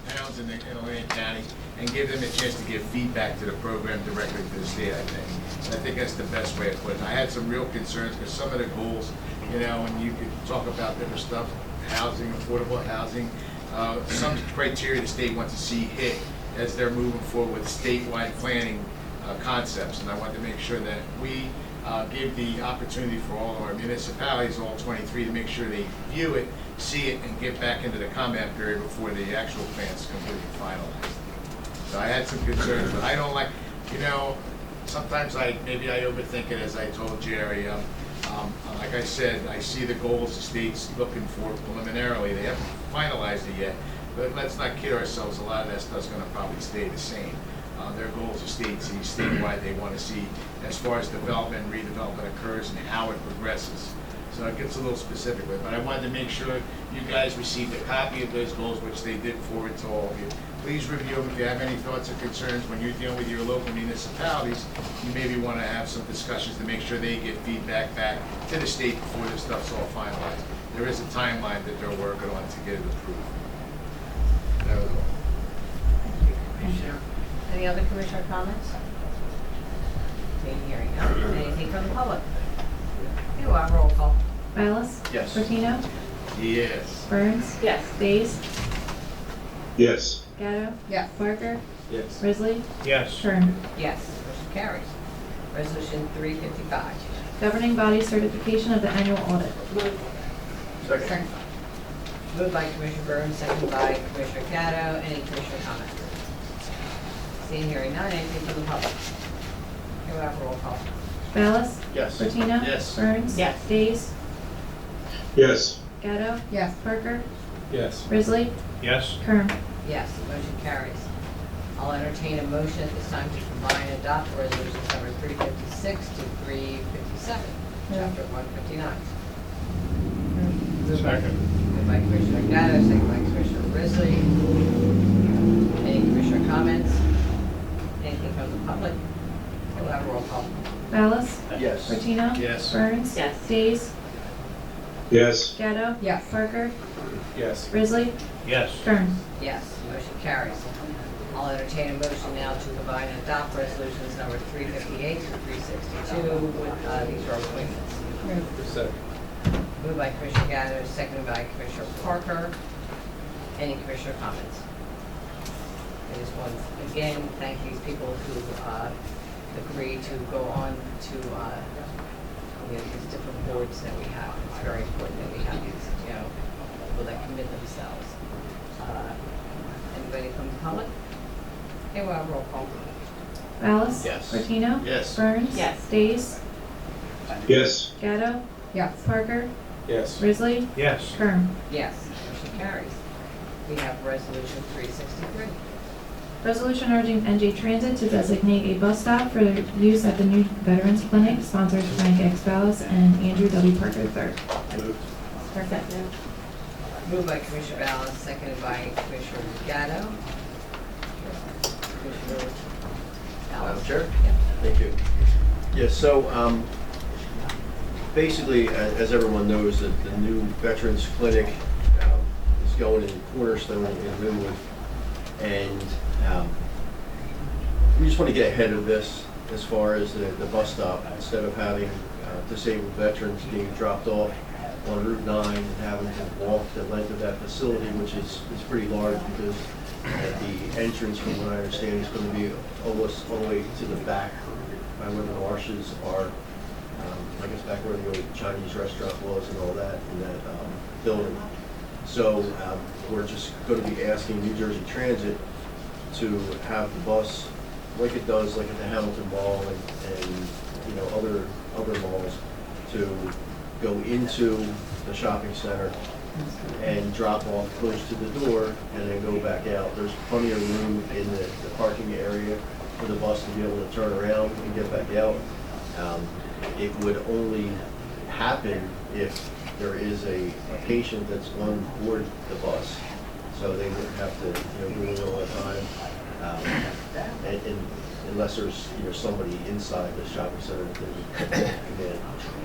towns in Atlantic County and give them a chance to give feedback to the program directly to the state, I think. And I think that's the best way of putting it. I had some real concerns because some of the goals, and you could talk about different stuff, housing, affordable housing, some criteria the state wants to see hit as they're moving forward with statewide planning concepts. And I wanted to make sure that we give the opportunity for all of our municipalities, all 23, to make sure they view it, see it, and get back into the comment period before the actual plan's completely finalized. So I had some concerns, but I don't like, sometimes maybe I overthink it, as I told Jerry. Like I said, I see the goals the state's looking for preliminarily. They haven't finalized it yet, but let's not kid ourselves. A lot of that stuff's going to probably stay the same. Their goals are statewide. They want to see as far as development and redevelopment occurs and how it progresses. So it gets a little specific with it, but I wanted to make sure you guys received a copy of those goals, which they did forward to all of you. Please review them. If you have any thoughts or concerns when you're dealing with your local municipalities, you maybe want to have some discussions to make sure they get feedback back to the state before this stuff's all finalized. There is a timeline that they're working on to get it approved. That was all. Commissioner. Any other commissioner comments? Seeing hearing none. Anything from the public? Okay, we'll have roll call. Ballas? Yes. Martino? Yes. Burns? Yes. Days? Yes. Gatto? Yes. Parker? Yes. Risley? Yes. Kern? Yes, motion carries. Resolution 355. Governing body certification of the annual audit. Move. Second. Moved by Commissioner Burns, seconded by Commissioner Gatto. Any commissioner comments? Seeing hearing none, anything from the public? Okay, we'll have roll call. Ballas? Yes. Martino? Yes. Burns? Yes. Days? Yes. Gatto? Yes. Parker? Yes. Risley? Yes. Kern? Yes, motion carries. I'll entertain a motion at this time to combine and adopt resolutions number 356 to 357, chapter 159. Moved by Commissioner Gatto, second by Commissioner Risley. Any commissioner comments? Anything from the public? We'll have a roll call. Ballas? Yes. Martino? Yes. Burns? Yes. Days? Yes. Gatto? Yes. Parker? Yes. Risley? Yes. Kern? Yes, motion carries. I'll entertain a motion now to combine and adopt resolutions number 358 to 362 with these are appointments. Moved by Commissioner Gatto, seconded by Commissioner Parker. Any commissioner comments? I just want to again thank these people who agreed to go on to these different boards that we have. It's very important that we have these, people that commit themselves. Anybody from the public? Okay, well, roll call. Ballas? Yes. Martino? Yes. Burns? Yes. Days? Yes. Gatto? Yes. Parker? Yes. Risley? Yes. Kern? Yes, motion carries. We have resolution 363. Resolution urging NJ Transit to designate a bus stop for use at the new Veterans Clinic, sponsors Frank X. Ballas and Andrew W. Parker III. Second. Moved by Commissioner Ballas, seconded by Commissioner Gatto. Commissioner Madam Ballas. Chair? Yep. Thank you. Yes, so basically, as everyone knows, the new Veterans Clinic is going in Cornerstone in Linwood. And we just want to get ahead of this as far as the bus stop. Instead of having disabled veterans being dropped off on Route 9 and having to walk the length of that facility, which is pretty large because the entrance, from what I understand, is going to be almost all the way to the back by where the marshes are. I guess back where the old Chinese restaurant was and all that in that building. So we're just going to be asking New Jersey Transit to have the bus, like it does, like at the Hamilton Mall and other malls, to go into the shopping center and drop off close to the door and then go back out. There's plenty of room in the parking area for the bus to be able to turn around and get back out. It would only happen if there is a patient that's on board the bus, so they wouldn't have to do it all the time, and unless there's somebody inside the shopping center that would come in.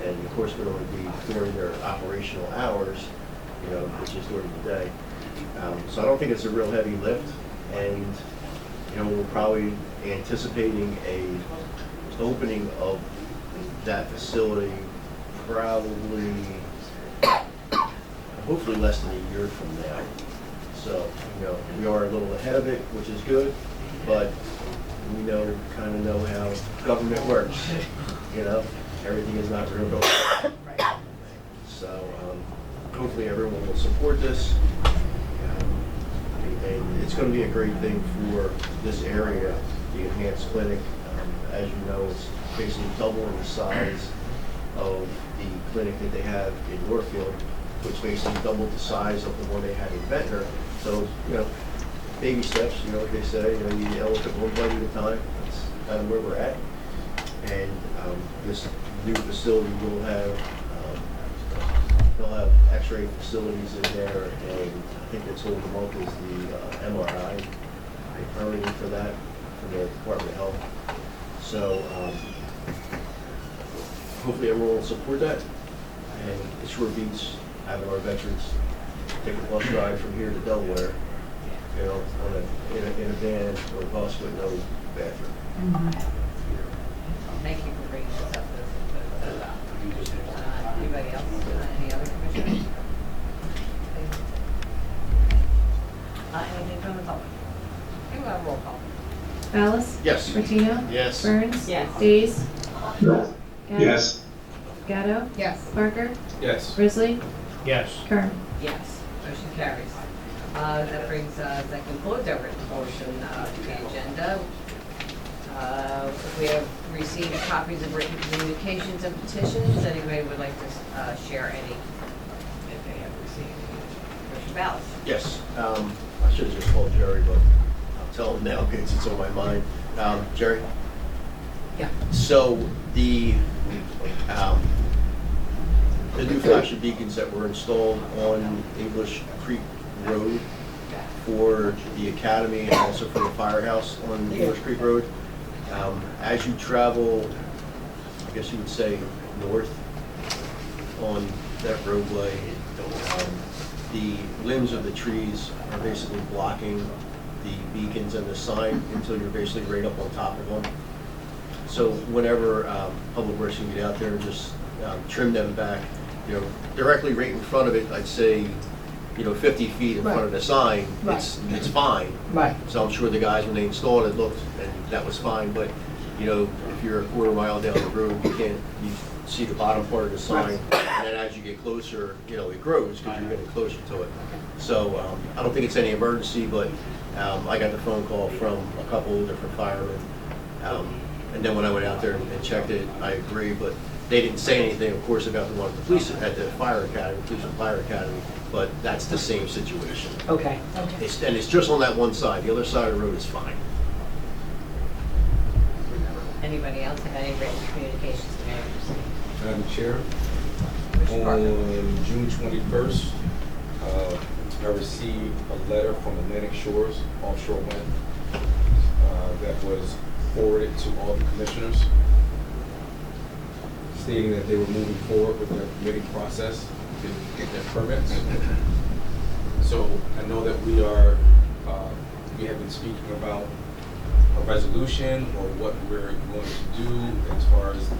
And of course, it would only be during their operational hours, which is during the day. So I don't think it's a real heavy lift, and we're probably anticipating a opening of that facility probably, hopefully less than a year from now. So, we are a little ahead of it, which is good, but we kind of know how government works. Everything is not real gold. So, hopefully everyone will support this. And it's going to be a great thing for this area, the enhanced clinic. As you know, it's basically doubling the size of the clinic that they have in Northfield, which basically doubled the size of the one they had in Ventnor. So, baby steps, what they say, you elephant one bite at a time. That's kind of where we're at. And this new facility will have, they'll have x-ray facilities in there, and I think they told them up is the MRI, permitting for that, from the Department of Health. So, hopefully everyone will support that, and it sure beats having our veterans take a bus ride from here to Delaware, in a van or a bus with no bathroom. Thank you for bringing this up. Anybody else? Any other commissioners? Anything from the public? Okay, we'll have a roll call. Ballas? Yes. Martino? Yes. Burns? Yes. Days? Yes. Gatto? Yes. Gatto? Yes. Parker? Yes. Risley? Yes. Kern? Yes, motion carries. That concludes our written portion of the agenda. We have received copies of written communications and petitions. Anybody would like to share any, if they have received? Commissioner Ballas. Yes, I should have just called Jerry, but I'll tell him now because it's on my mind. Jerry? Yeah. So the new flashing beacons that were installed on English Creek Road for the academy and also for the firehouse on English Creek Road, as you travel, I guess you would say north on that roadway, the limbs of the trees are basically blocking the beacons and the sign until you're basically right up on top of them. So whenever Public Works can get out there and just trim them back, directly right in front of it, I'd say, 50 feet in front of the sign, it's fine. Right. So I'm sure the guys, when they installed it, looked, and that was fine, but, if you're a quarter mile down the road, you see the bottom part of the sign, and then as you get closer, it grows because you're getting closer to it. So I don't think it's any emergency, but I got the phone call from a couple of different firemen. And then when I went out there and checked it, I agree, but they didn't say anything, of course, about the one at the police, at the fire academy, police and fire academy, but that's the same situation. Okay. And it's just on that one side. The other side of the road is fine. Anybody else have any written communications to make? Madam Chair, Mr. Parker. on June 21st, I received a letter from Atlantic Shores Offshore Wind that was forwarded to all the commissioners, stating that they were moving forward with their permitting process to get their permits. So I know that we have been speaking about a resolution or what we're going to do as far as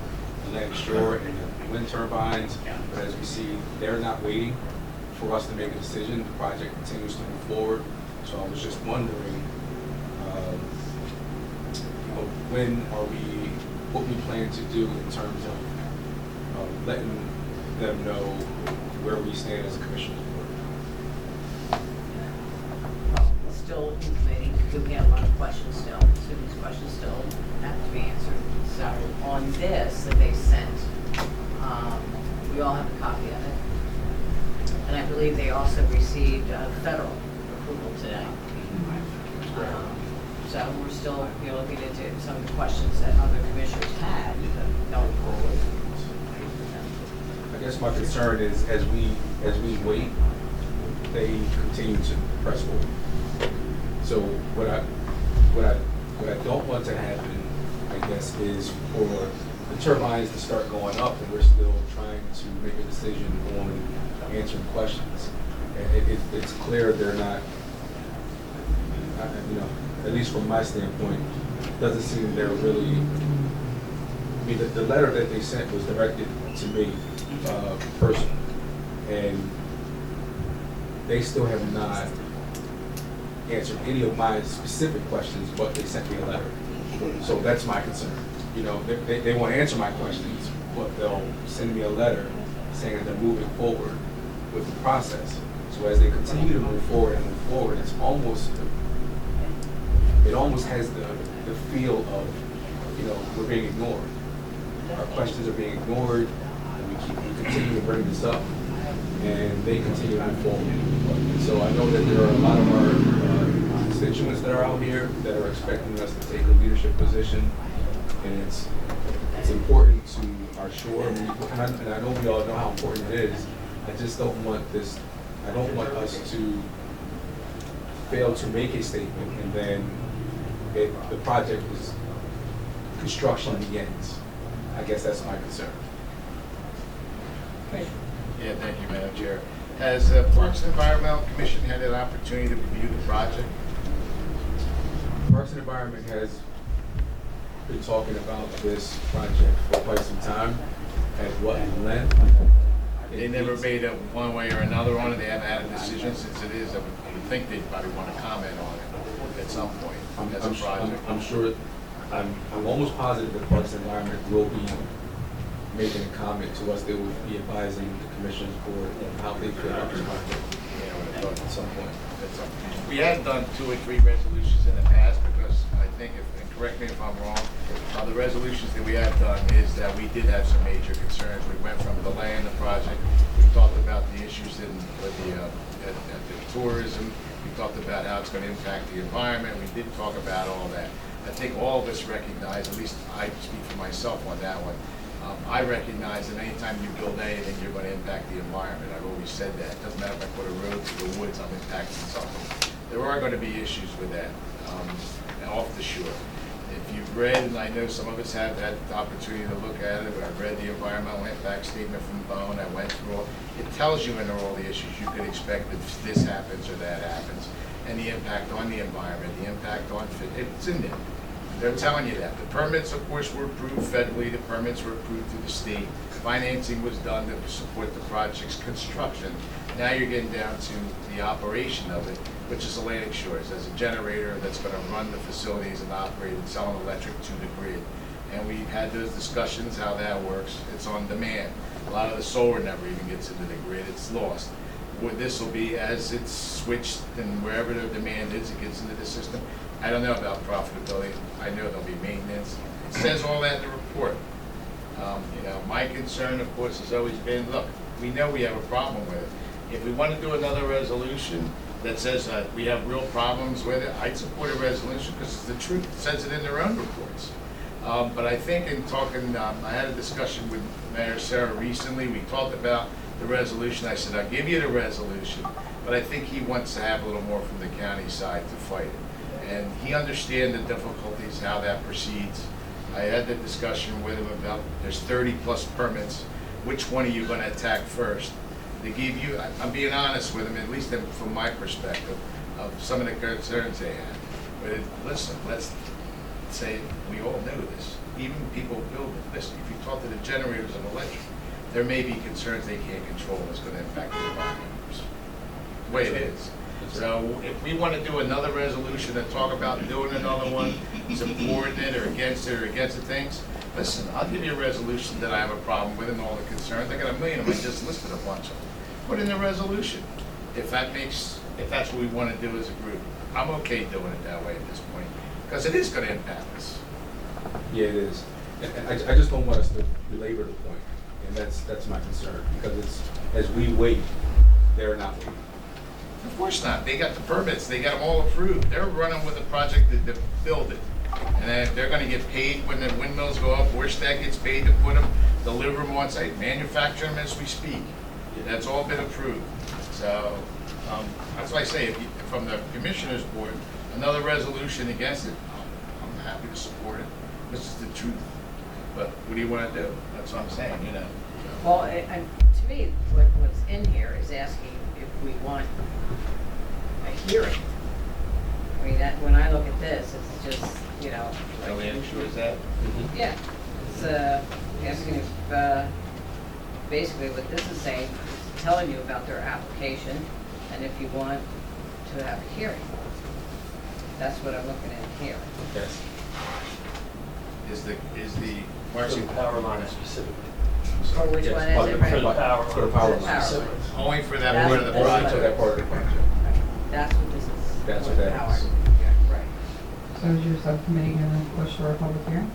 Atlantic Shore and the wind turbines. But as we see, they're not waiting for us to make a decision. The project continues to move forward. So I was just wondering, what we plan to do in terms of letting them know where we stand as a commissioner. Still in committee, we have a lot of questions still, so these questions still have to be answered. So on this that they sent, we all have a copy of it. And I believe they also received federal approval today. So we're still looking into some of the questions that other commissioners had going forward. I guess my concern is as we wait, they continue to press forward. So what I don't want to happen, I guess, is for the turbines to start going up and we're still trying to make a decision on answering questions. And it's clear they're not, at least from my standpoint, it doesn't seem they're really, the letter that they sent was directed to me personally, and they still have not answered any of my specific questions, but they sent me a letter. So that's my concern. They won't answer my questions, but they'll send me a letter saying that they're moving forward with the process. So as they continue to move forward, it almost has the feel of, we're being ignored. Our questions are being ignored, and we continue to bring this up, and they continue to move forward. So I know that there are a lot of our constituents that are out here that are expecting us to take a leadership position, and it's important to our shore. And I know we all know how important it is. I just don't want I don't want us to fail to make a statement and then the project construction begins. I guess that's my concern. Yeah, thank you, Madam Chair. Has Parks and Environmental Commission had an opportunity to review the project? Parks and Environment has been talking about this project for quite some time. At what length? They never made up one way or another on it. They haven't had a decision since it is. I would think they'd probably want to comment on it at some point as a project. I'm sure. I'm almost positive that Parks and Environment will be making a comment to us. They will be advising the Commission's board on how they feel about this project at some point. We had done 2 or 3 resolutions in the past because I think, and correct me if I'm wrong, the resolutions that we have done is that we did have some major concerns. We went from delaying the project. We talked about the issues with the at the tourism. We talked about how it's gonna impact the environment. We did talk about all that. I think all of us recognize, at least I speak for myself on that one, I recognize that anytime you build anything, you're gonna impact the environment. I've always said that. It doesn't matter if I put a road through the woods, I'm impacting something. There are gonna be issues with that, off the shore. If you've read, and I know some of us have had the opportunity to look at it, but I've read the environmental impact statement from Bone, I went through all, it tells you in there all the issues you could expect if this happens or that happens, and the impact on the environment, the impact on, it's in there. They're telling you that. The permits, of course, were approved federally, the permits were approved through the state. Financing was done to support the project's construction. Now you're getting down to the operation of it, which is Atlantic Shores, as a generator that's gonna run the facilities and operate and sell electric to the grid. And we've had those discussions, how that works. It's on demand. A lot of the solar never even gets into the grid, it's lost. What this will be, as it's switched and wherever the demand is, it gets into the system. I don't know about profitability, I know there'll be maintenance. It says all that in the report. My concern, of course, has always been, look, we know we have a problem with it. If we want to do another resolution that says we have real problems with it, I'd support a resolution because it's the truth. It says it in their own reports. But I think in talking, I had a discussion with Mayor Sarah recently. We talked about the resolution. I said, I'll give you the resolution, but I think he wants to have a little more from the county side to fight it. And he understands the difficulties, how that proceeds. I had the discussion with him about, there's 30 plus permits. Which one are you going to attack first? To give you, I'm being honest with him, at least from my perspective, of some of the concerns they have. But listen, let's say we all know this. Even people building, listen, if you talk to the generators of electric, there may be concerns they can't control that's going to impact the environment. The way it is. So if we want to do another resolution and talk about doing another one, supporting it or against the things, listen, I'll give you a resolution that I have a problem with and all the concerns. I got a million of them, I just listed a bunch of them. Put in the resolution. If that's what we want to do as a group, I'm okay doing it that way at this point, because it is going to impact us. Yeah, it is. And I just don't want us to belabor the point, and that's my concern, because it's, as we wait, they're not waiting. Of course not. They got the permits. They got them all approved. They're running with a project to build it. And they're going to get paid when the windmills go up. Orsted gets paid to put them, deliver them on site, manufacture them as we speak. That's all been approved. So that's why I say, from the commissioner's board, another resolution against it, I'm happy to support it. This is the truth. But what do you want to do? That's what I'm saying, Well, to me, what's in here is asking if we want a hearing. I mean, when I look at this, it's just, Atlantic Shores, is that? Yeah, it's asking if, basically what this is saying, is telling you about their application, and if you want to have a hearing. That's what I'm looking at here. Yes. Is the For the power line specifically. Or which Yes, one is it? For the power For the line. power For the line. power line. only for that That's part of the what- project? For that part of the project. That's what this is. That's for what the that power. is. Yeah, right. So is your subcommittee gonna push for a public hearing?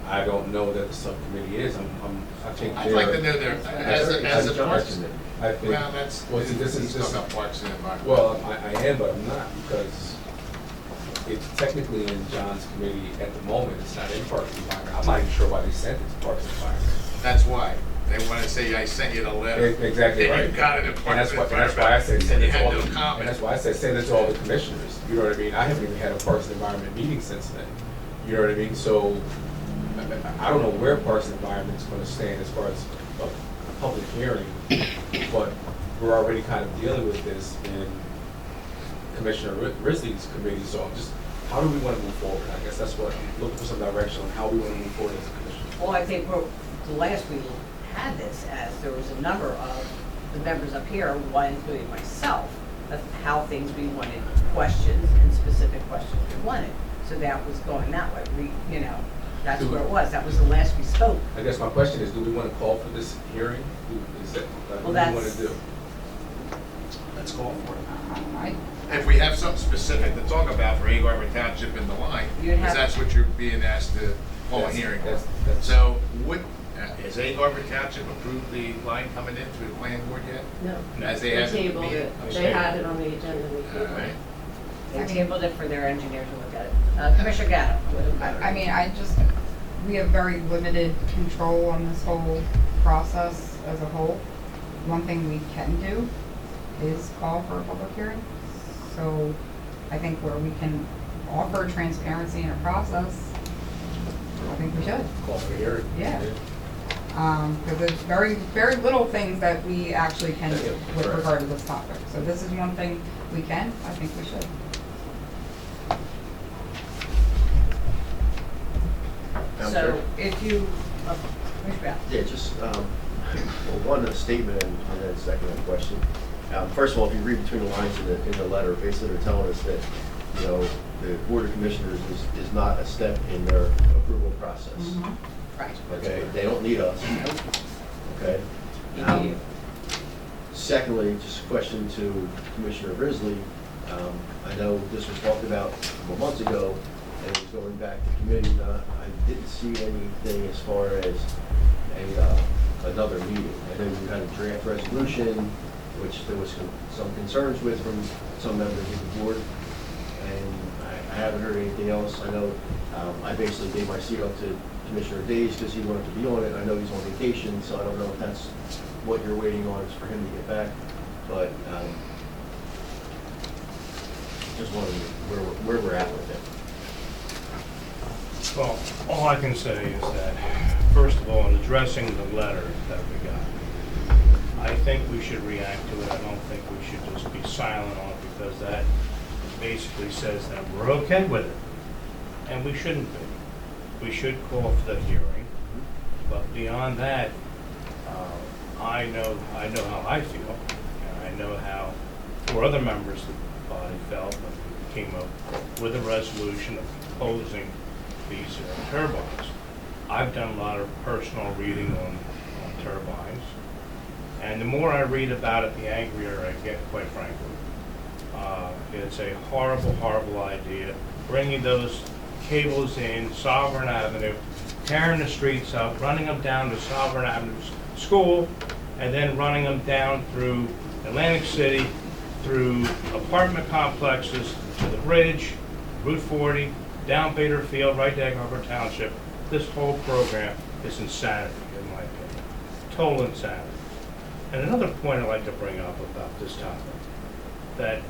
I don't know that the subcommittee is. I think I'd like to know their, as a parks. I think. Well, that's, Well, see, this he's is talking about parks and environment. Well, I am, but I'm not, because it's technically in John's committee at the moment. It's not in Parks and Environment. I'm not even sure why they sent it to Parks and Environment. That's why. They want to say, I sent you the letter. Exactly And right. you got it in And Parks that's and why, that's why I said Environment. send And you it to had all no the, and comment. that's why I said send it to all the commissioners. You know what I mean? I haven't even had a Parks and Environment meeting since then. You know what I mean? So I don't know where Parks and Environment is going to stand as far as a public hearing, but we're already kind of dealing with this in Commissioner Risley's committee. So I'm just, how do we want to move forward? I guess that's what I'm looking for, some direction on how we want to move forward as a commission. Well, I think the last we had this, as there was a number of the members up here, one including myself, of how things we wanted, questions and specific questions we wanted. So that was going that way. That's where it was. That was the last we spoke. I guess my question is, do we want to call for this hearing? Is that, what do we want to do? Let's call for it. If we have something specific to talk about for Egg Harbor Township in the line, You'd have- because that's what you're being asked to call a hearing. That's- So what, Has A Harbor Township approved the line coming in through the planning board yet? No. As they We have tabled meeting? it. Okay. They had it on the agenda, we All tabled right. it. They tabled it for their engineer to look at it. Commissioner Gatto? I mean, we have very limited control on this whole process as a whole. One thing we can do is call for a public hearing. So I think where we can offer transparency in a process, I think we should. Call for a hearing. Yeah. Because there's very, very little things that we actually can do with Correct. regard to this topic. So this is one thing we can, I think we should. Madam So Chair? if you, Commissioner Gatto? Yeah, just, one, a statement and then second, a question. First of all, if you read between the lines in the letter, basically they're telling us that, you know, the Board of Commissioners is not a step in their approval process. Right. Okay, they don't need us. Okay? You need you. Secondly, just a question to Commissioner Risley. I know this was talked about a couple months ago, and it was going back to committee. I didn't see anything as far as another meeting. I know you had a draft resolution, which there was some concerns with from some members of the board, and I haven't heard anything else. I know I basically gave my seat up to Commissioner Days because he wanted to be on it. I know he's on vacation, so I don't know if that's what you're waiting on is for him to get back, but just wondering where we're at with it. Well, all I can say is that, first of all, in addressing the letter that we got, I think we should react to it. I don't think we should just be silent on it because that basically says that we're okay with it. And we shouldn't be. We should call for the hearing. But beyond that, I know how I feel, and I know how 4 other members of the body felt when we came up with a resolution opposing these turbines. I've done a lot of personal reading on turbines, and the more I read about it, the angrier I get, quite frankly. It's a horrible, horrible idea, bringing those cables in Sovereign Avenue, tearing the streets up, running them down to Sovereign Avenue School, and then running them down through Atlantic City, through apartment complexes, to the bridge, Route 40, down Bader Field, right to Egg Harbor Township. This whole program is insanity, in my opinion. Total insanity. And another point I'd like to bring up about this topic that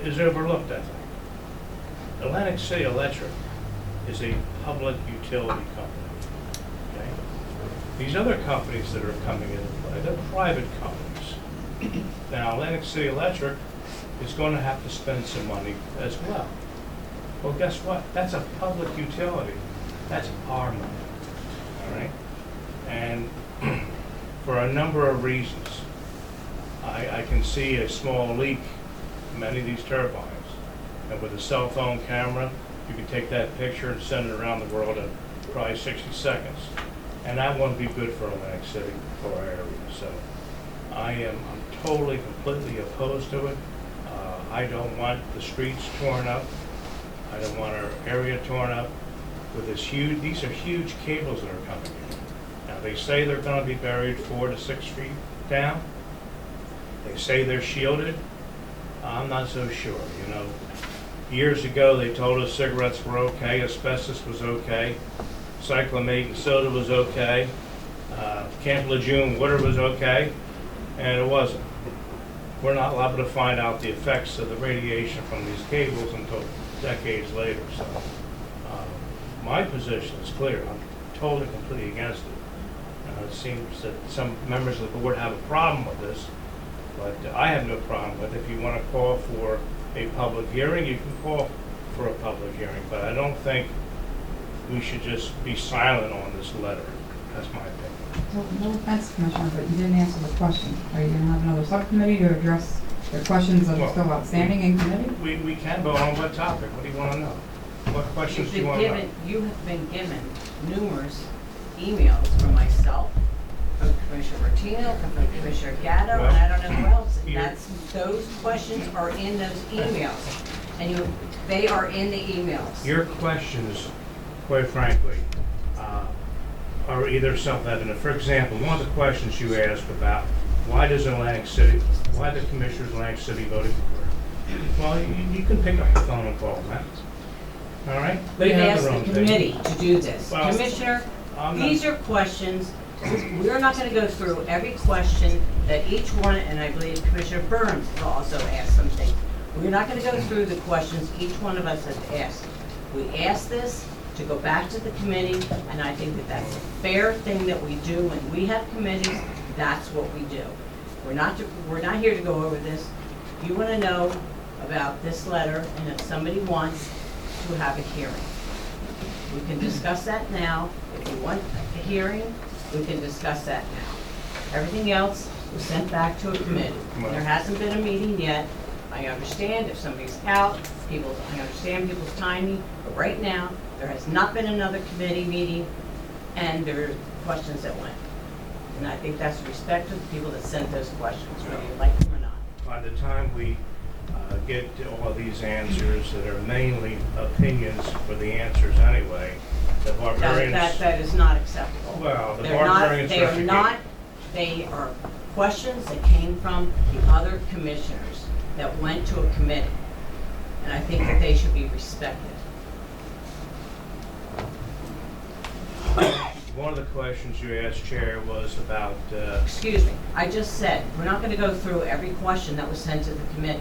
is overlooked, I think. Atlantic City Electric is a public utility company. Okay? These other companies that are coming into play, they're private companies. Now, Atlantic City Electric is going to have to spend some money as well. Well, guess what? That's a public utility. That's our money. All right? And for a number of reasons, I can see a small leak in many of these turbines. And with a cell phone camera, you can take that picture and send it around the world in probably 60 seconds. And that wouldn't be good for Atlantic City or our area. So I'm totally, completely opposed to it. I don't want the streets torn up. I don't want our area torn up with this huge, these are huge cables that are coming in. Now, they say they're going to be buried 4 to 6 feet down. They say they're shielded. I'm not so sure, you know. Years ago, they told us cigarettes were okay, asbestos was okay, cyclamate and soda was okay, Camp Lejeune water was okay, and it wasn't. We're not liable to find out the effects of the radiation from these cables until decades later. So my position is clear. I'm totally, completely against it. It seems that some members of the board have a problem with this, but I have no problem with it. If you want to call for a public hearing, you can call for a public hearing, but I don't think we should just be silent on this letter. That's my opinion. Well, no offense, Commissioner, but you didn't answer the question. Are you gonna have another subcommittee to address the questions that are still outstanding in committee? We can, but on what topic? What do you want to know? What questions do you want to know? You have been given numerous emails from myself, from Commissioner Bertino, from Commissioner Gatto, and I don't know who else. Those questions are in those emails, and they are in the emails. Your questions, quite frankly, are either self-evident. For example, one of the questions you asked about why the commissioners of Atlantic City voted for it. Well, you can pick up the phone and call them. All right? They We've have asked their the own thing. committee to do this. Well, Commissioner, I'm not- these are questions, we're not gonna go through every question that each one, and I believe Commissioner Burns has also asked some things. We're not gonna go through the questions each one of us has asked. We asked this to go back to the committee, and I think that that's a fair thing that we do. When we have committees, that's what we do. We're not here to go over this. If you wanna know about this letter, and if somebody wants to have a hearing, we can discuss that now. If you want a hearing, we can discuss that now. Everything else was sent back to a committee. There hasn't been a meeting yet. I understand if somebody's out, I understand people's timing, but right now, there has not been another committee meeting, and there are questions that went. And I think that's respect to the people that sent those questions, whether you like them or not. By the time we get to all of these answers that are mainly opinions for the answers anyway, the barbarians... That is not acceptable. Well, the They're not- barbarians... They are questions that came from the other commissioners that went to a committee. And I think that they should be respected. One of the questions you asked, Chair, was about... Excuse me, I just said, we're not gonna go through every question that was sent to the committee.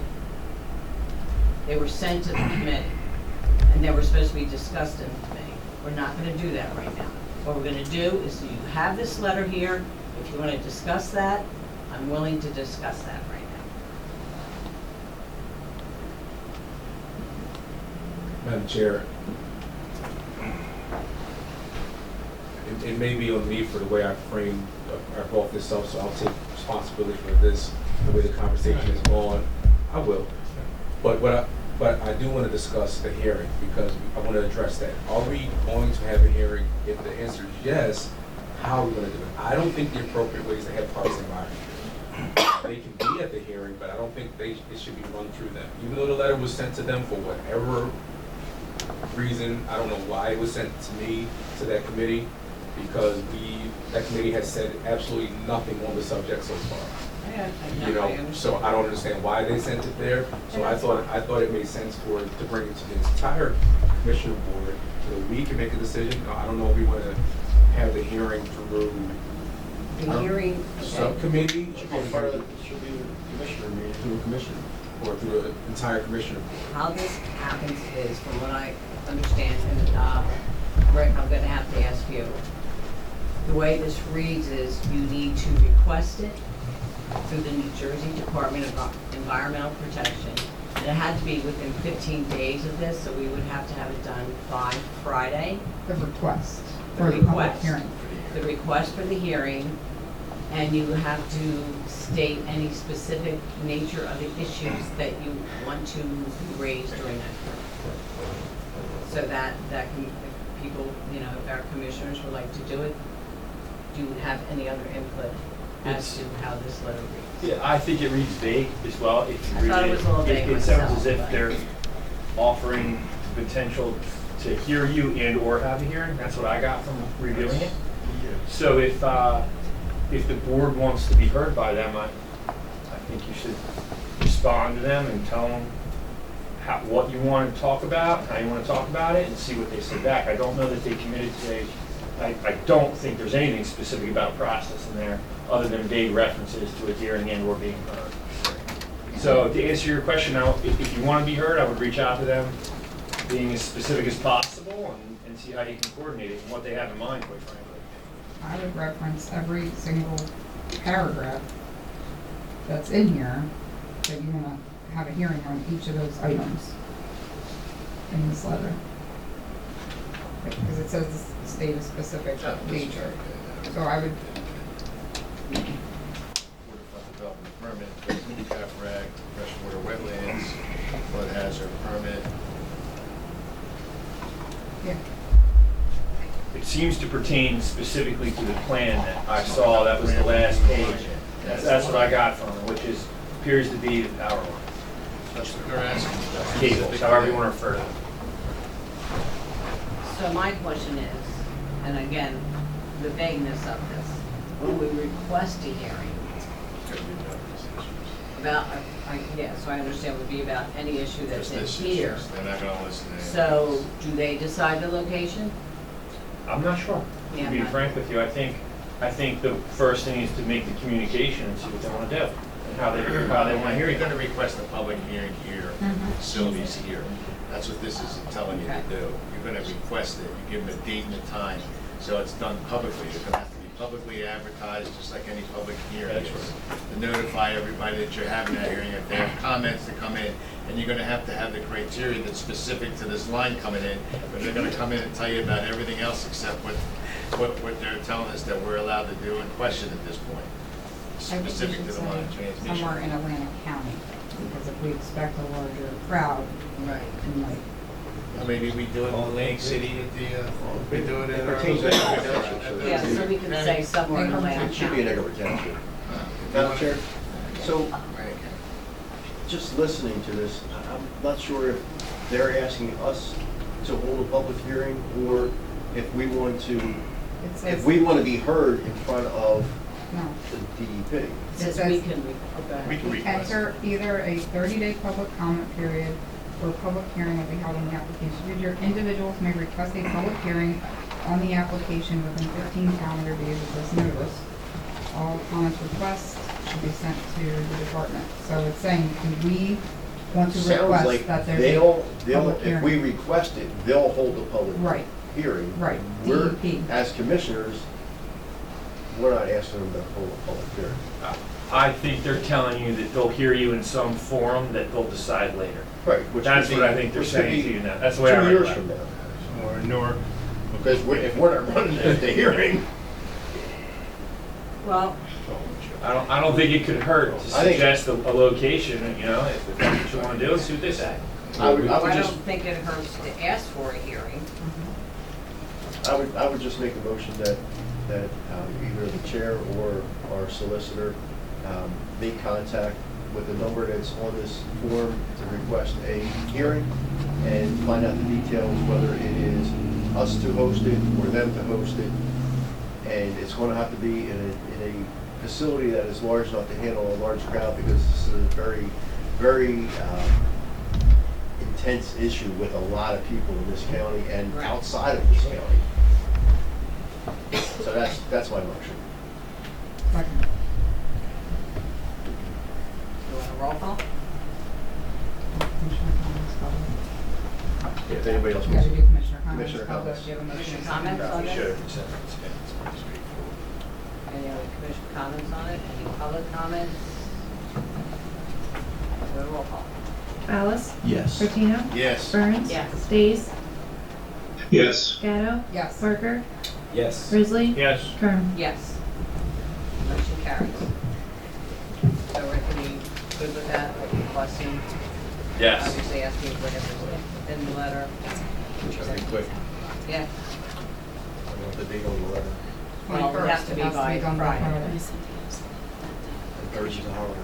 They were sent to the committee, and they were supposed to be discussed in the committee. We're not gonna do that right now. What we're gonna do is, you have this letter here. If you wanna discuss that, I'm willing to discuss that right now. Madam Chair, it may be on me for the way I framed, I brought this up, so I'll take responsibility for this, the way the conversation is gone. I will. But I do want to discuss the hearing, because I want to address that. Are we going to have a hearing? If the answer is yes, how are we going to do it? I don't think the appropriate way is to have Parks and Environment. They can be at the hearing, but I don't think it should be run through them. Even though the letter was sent to them for whatever reason, I don't know why it was sent to me, to that committee, because that committee has said absolutely nothing on the subject so far. You know, so I don't understand why they sent it there. So I thought it made sense to bring it to the entire commissioner board so that we can make a decision. I don't know if we want to have the hearing through The hearing, subcommittee, It should be part of the commissioner meeting, through a commissioner. or through the entire commissioner board. how this happens is, from what I understand, and Rick, I'm gonna have to ask you. The way this reads is, you need to request it through the New Jersey Department of Environmental Protection. And it had to be within 15 days of this, so we would have to have it done by Friday. The request The for the public request. hearing. The request for the hearing, and you have to state any specific nature of the issues that you want to be raised during that hearing. So that can, if people, if our commissioners would like to do it, do you have any other input as to how this letter reads? Yeah, I think it reads vague as well. If you I read thought it was a little vague it sounds myself, as if but- they're offering the potential to hear you and or have a hearing. That's what I got from reviewing it. So if the board wants to be heard by them, I think you should respond to them and tell them what you want to talk about, how you want to talk about it, and see what they say back. I don't know that they committed today. I don't think there's anything specific about process in there other than vague references to a hearing and or being heard. So to answer your question now, if you want to be heard, I would reach out to them, being as specific as possible, and see how you can coordinate it and what they have in mind, quite frankly. I would reference every single paragraph that's in here that you want to have a hearing on each of those items in this letter. Because it says the state of specific nature. So I would, Waterfront development permit, CAFRAG, freshwater wetlands, flood hazard permit. yeah, It seems to pertain specifically to the plan that I saw, that was the last page. That's what I got from it, which appears to be the power line. That's what they're asking. Cables, however you want to refer to them. So my question is, and again, the vagueness of this. When we request a hearing about, yeah, so I understand it would be about any issue that's in Business here. issues, they're not gonna listen to it. So, do they decide the location? I'm not sure. Yeah, To be not- frank with you, I think the first thing is to make the communication and see what they want to do and how they want to hear You're you. gonna request a public hearing here, facilities here. That's what this is telling you to Okay. do. You're gonna request it, you give them a date and a time, so it's done publicly. It's gonna have to be publicly advertised, just like any public hearing That's is. To notify everybody that you're having that hearing, if they have comments to come in, and you're gonna have to have the criteria that's specific to this line coming in, but they're gonna come in and tell you about everything else except what they're telling us that we're allowed to do and question at this point, I think we specific should to the say line of transmission. somewhere in Atlantic County, because if we expect a larger crowd, Right. and like, Or maybe we do it in Atlantic City at the, we do it in It our. pertains to Edgewood Township, Yeah, so we can say somewhere in Atlantic It should be in County. Edgewood Township. Madam Chair, so just listening to this, I'm not sure if they're asking us to hold a public hearing or if we want to, it if says, we want to be heard in front of no. the DEP. Says says- we can, okay. We can request. Enter either a 30-day public comment period or a public hearing will be held on the application. Your individuals may request a public hearing on the application within 15 calendar days of this notice. All comments requests should be sent to the department. So it's saying, do we want to Sounds request like that there's a they'll, public if we hearing? request it, they'll hold the public Right, hearing. right, We're, DEP. as commissioners, we're not asking them to hold a public hearing. I think they're telling you that they'll hear you in some forum that they'll decide later. Right. Which That's could what be- I think they're which could saying be to you now. That's the way I 2 read years it. from now. Nor, Because if we're not running the hearing, Well, I don't think it could hurt to I think- suggest a location, you know, if that's what you want to do, see what they say. I would I just, don't think it hurts to ask for a hearing. I would just make a motion that either the chair or our solicitor make contact with the number that's on this form to request a hearing and find out the details, whether it is us to host it or them to host it. And it's going to have to be in a facility that is large enough to handle a large crowd, because this is a very, very intense issue with a lot of people in this county and Right. outside of this county. So that's my motion. Second. You want a roll call? Commissioner comments, public. If anybody else You wants gotta to. do commissioner comments. Commissioner public. comments. Do you have a motion? Commissioner comments on We this? should have said it's pretty straightforward. Any other commission comments on it? Any public comments? Do a roll call. Alice? Yes. Martino? Yes. Burns? Yes. Stace? Yes. Gatto? Yes. Parker? Yes. Grizzly? Yes. Kern? Yes. Motion carries. So we're pretty good with that, like requesting, Yes. obviously asking whatever's in the letter. Try to be quick. Yeah, I want the date on the letter. well, it has to be by done Friday. And Thursday's a holiday.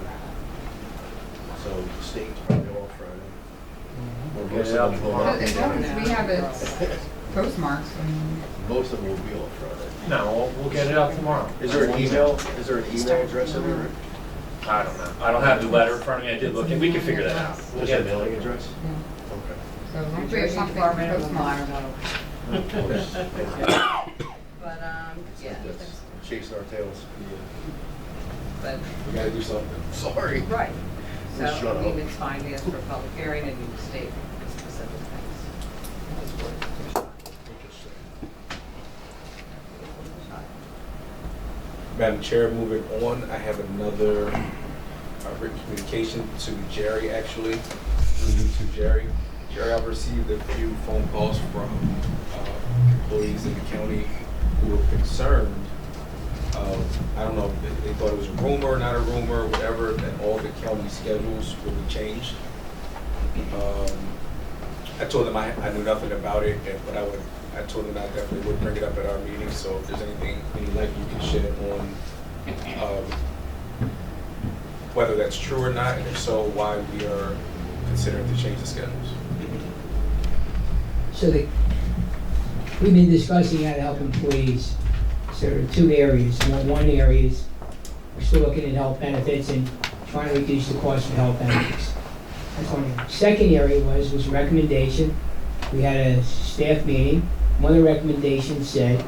So the state's probably off Friday. Or most of them will not be As long down. as we have it postmarked, I mean, Most of them will be off Friday. No, we'll get it out tomorrow. Is there an email address in there? I don't know. I don't have the letter in front of me. I did look, and we can figure that out. We'll Just get a it. mailing address? yeah. Okay. So as long as we have Jersey something Department of postmarked. Environmental. But, yeah, That's chasing our tails. but, We gotta do something. Sorry. right. So, Just shut I mean, up. it's fine to ask for a public hearing and you state specific things. Madam Chair, moving on, I have another written communication to Jerry, actually, through you to Jerry. Jerry, I've received a few phone calls from employees in the county who were concerned. I don't know, if they thought it was a rumor, not a rumor, whatever, that all the county schedules will be changed. I told them I knew nothing about it, but I told them I definitely would bring it up at our meeting, so if there's anything, any light you can shed on whether that's true or not, and if so, why we are considering to change the schedules. So we've been discussing how to help employees So there are two areas. One area is we're still looking at health benefits and trying to reduce the cost of health benefits. That's one area. Second area was a recommendation. We had a staff meeting. One of the recommendations said,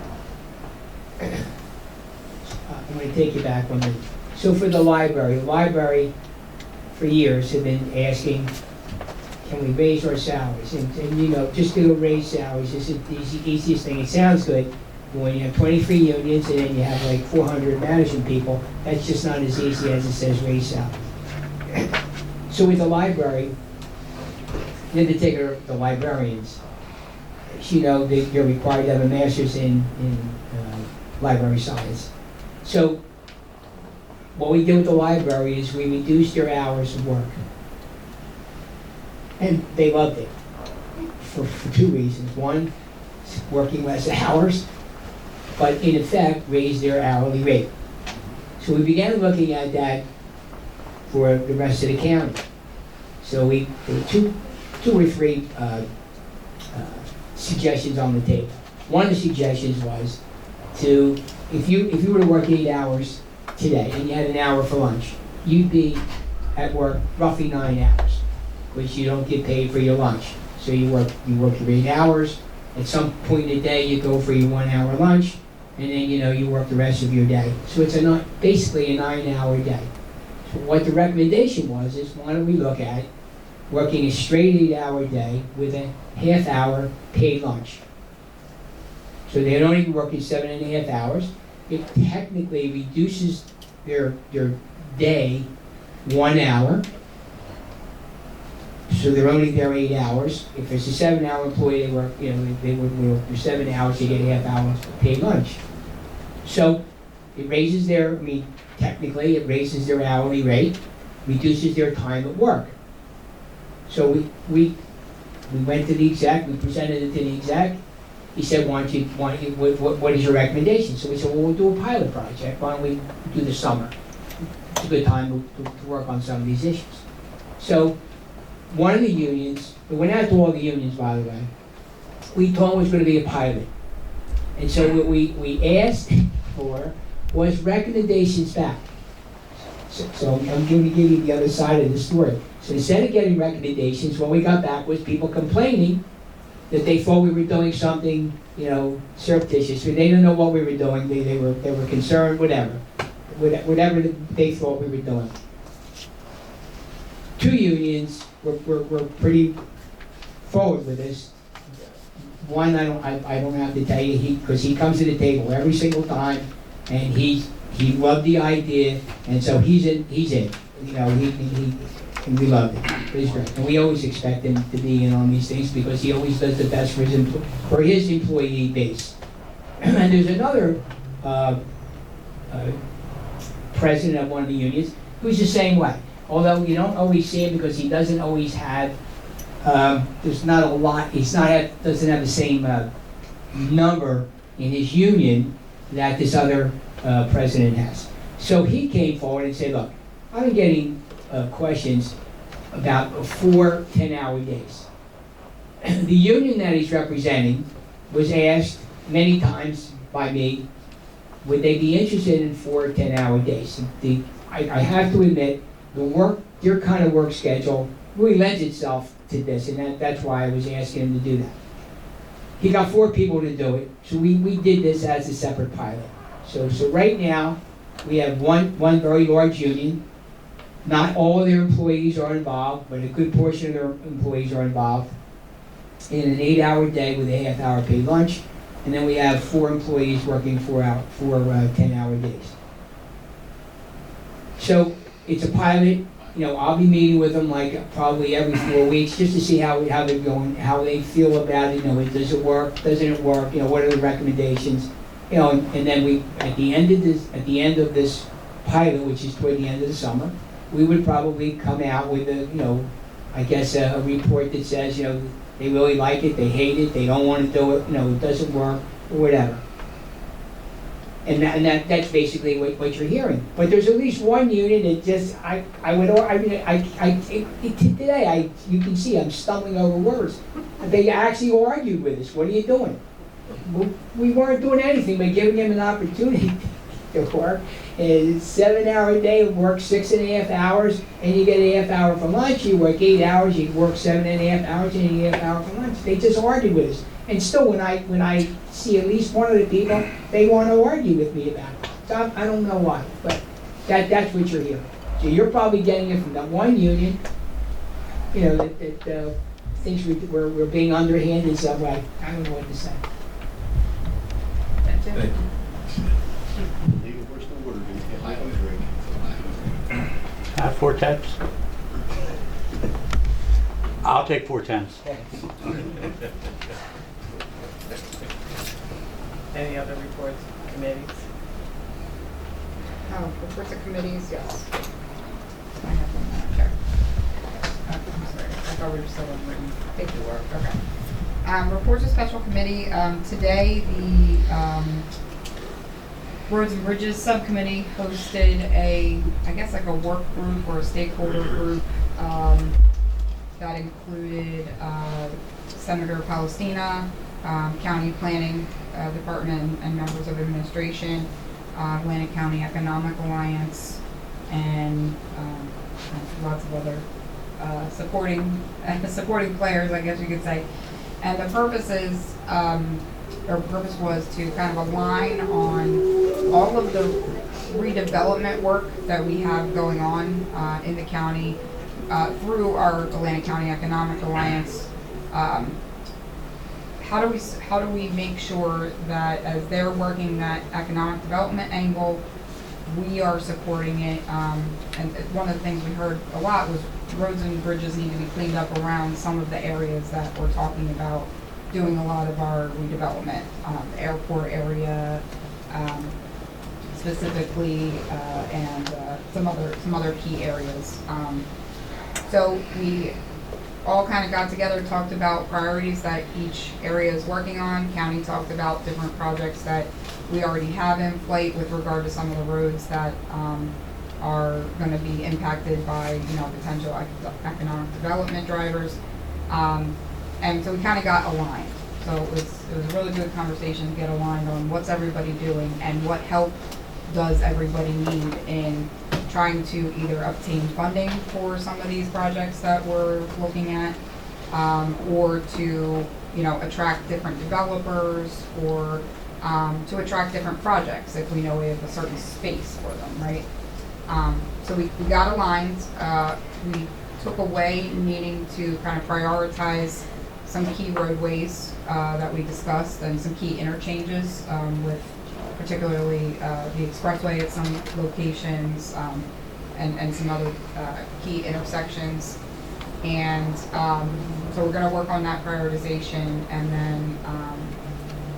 I'm going to take you back 1 minute. So for the library for years have been asking, can we raise our salaries? And you know, just to raise salaries isn't the easiest thing. It sounds good, but when you have 23 unions and then you have like 400 management people, that's just not as easy as it says raise salaries. So with the library, in particular the librarians, you know, you're required to have a master's in library science. So what we did with the library is we reduced their hours of work. And they loved it for two reasons. One, working less hours, but in effect raised their hourly rate. So we began looking at that for the rest of the county. So there were two or three suggestions on the table. One of the suggestions was to, if you were to work 8 hours today and you had an hour for lunch, you'd be at work roughly 9 hours, which you don't get paid for your lunch. So you work your 8 hours. At some point in the day, you go for your 1 hour lunch, and then you work the rest of your day. So it's basically a 9-hour day. So what the recommendation was is, why don't we look at working a straight 8-hour day with a half-hour paid lunch. So they'd only be working 7.5 hours. It technically reduces their day 1 hour. So they're only there 8 hours. If it's a 7-hour employee, they work, they would work for 7 hours, they get a half-hour paid lunch. So it raises technically it raises their hourly rate, reduces their time at work. So we went to the exec, we presented it to the exec. He said, what is your recommendation? So we said, well, we'll do a pilot project. Why don't we do the summer? It's a good time to work on some of these issues. So one of the unions, we went out to all the unions, by the way, we told them it was going to be a pilot. And so what we asked for was recommendations back. So I'm going to give you the other side of the story. So instead of getting recommendations, what we got back was people complaining that they thought we were doing something, surreptitious. They didn't know what we were doing. They were concerned, whatever they thought we were doing. Two unions were pretty forward with this. One, I don't have to tell you, because he comes to the table every single time, and he loved the idea, and so he's in. And we love it. He's great. And we always expect him to be in on these things because he always does the best for his employee base. And there's another president of one of the unions who's the same way. Although you don't always see him because he doesn't always have, there's not a lot, doesn't have the same number in his union that this other president has. So he came forward and said, look, I've been getting questions about 4 10-hour days. The union that he's representing was asked many times by me, would they be interested in 4 10-hour days? I have to admit, your kind of work schedule really lends itself to this, and that's why I was asking him to do that. He got 4 people to do it, so we did this as a separate pilot. So right now, we have one very large union. Not all of their employees are involved, but a good portion of their employees are involved in an 8-hour day with a half-hour paid lunch. And then we have 4 employees working 4 10-hour days. So it's a pilot. I'll be meeting with them probably every 4 weeks just to see how they're going, how they feel about it. Does it work? Doesn't it work? What are the recommendations? And then we at the end of this pilot, which is toward the end of the summer, we would probably come out with a report that says, they really like it, they hate it, they don't want to do it, it doesn't work, or whatever. And that's basically what you're hearing. But there's at least one union that just, today, you can see I'm stumbling over words. They actually argued with us. What are you doing? we weren't doing anything but giving him an opportunity to work. It's 7-hour day, work 6.5 hours, and you get a half hour for lunch. You work 8 hours, you work 7.5 hours, and you get a half hour for lunch. They just argue with us. And still, when I see at least one of the people, they want to argue with me about it. So I don't know why, but that's what you're hearing. So you're probably getting it from that one union, you know, that thinks we're being underhanded some way. I don't know what to say. That's it. Thank you. Legal worse than water, dude. Can't let them drink. 4 tenths? I'll take 4 tenths. Any other reports, committees? Oh, reports of committees, yes. I have one there. I'm sorry, I thought we were still in written paperwork, okay. Reports of special committee, today the Roads and Bridges Subcommittee hosted I guess like a work group or a stakeholder group that included Senator Palestina, County Planning Department and members of administration, Atlantic County Economic Alliance, and lots of other supporting players, I guess you could say. And the purpose was to kind of align on all of the redevelopment work that we have going on in the county through our Atlantic County Economic Alliance. How do we make sure that as they're working that economic development angle, we are supporting it? And one of the things we heard a lot was roads and bridges need to be cleaned up around some of the areas that we're talking about doing a lot of our redevelopment, the airport area specifically, and some other key areas. So we all kind of got together, talked about priorities that each area is working on. County talked about different projects that we already have in flight with regard to some of the roads that are going to be impacted by, potential economic development drivers. And so we kind of got aligned. So it was a really good conversation to get aligned on what's everybody doing and what help does everybody need in trying to either obtain funding for some of these projects that we're looking at, or to, attract different developers, or to attract different projects if we know we have a certain space for them, right? So we got aligned. We took away needing to kind of prioritize some key roadways that we discussed and some key interchanges with particularly the expressway at some locations and some other key intersections. And so we're going to work on that prioritization, and then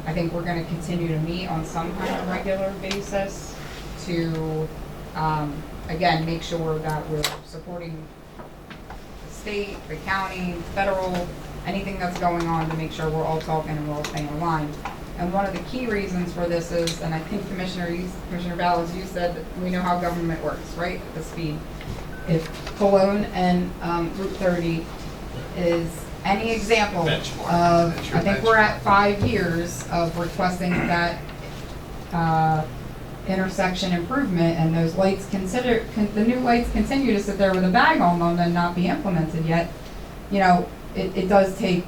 I think we're going to continue to meet on some kind of regular basis to, again, make sure that we're supporting the state, the county, federal, anything that's going on, to make sure we're all talking and we're all staying aligned. And one of the key reasons for this is, and I think Commissioner Ballas, you said that we know how government works, right? At the speed. If Cologne and Route 30 is any example of, I think we're at 5 years of requesting that intersection improvement, and those lights the new lights continue to sit there with a bag on them and not be implemented yet. It does take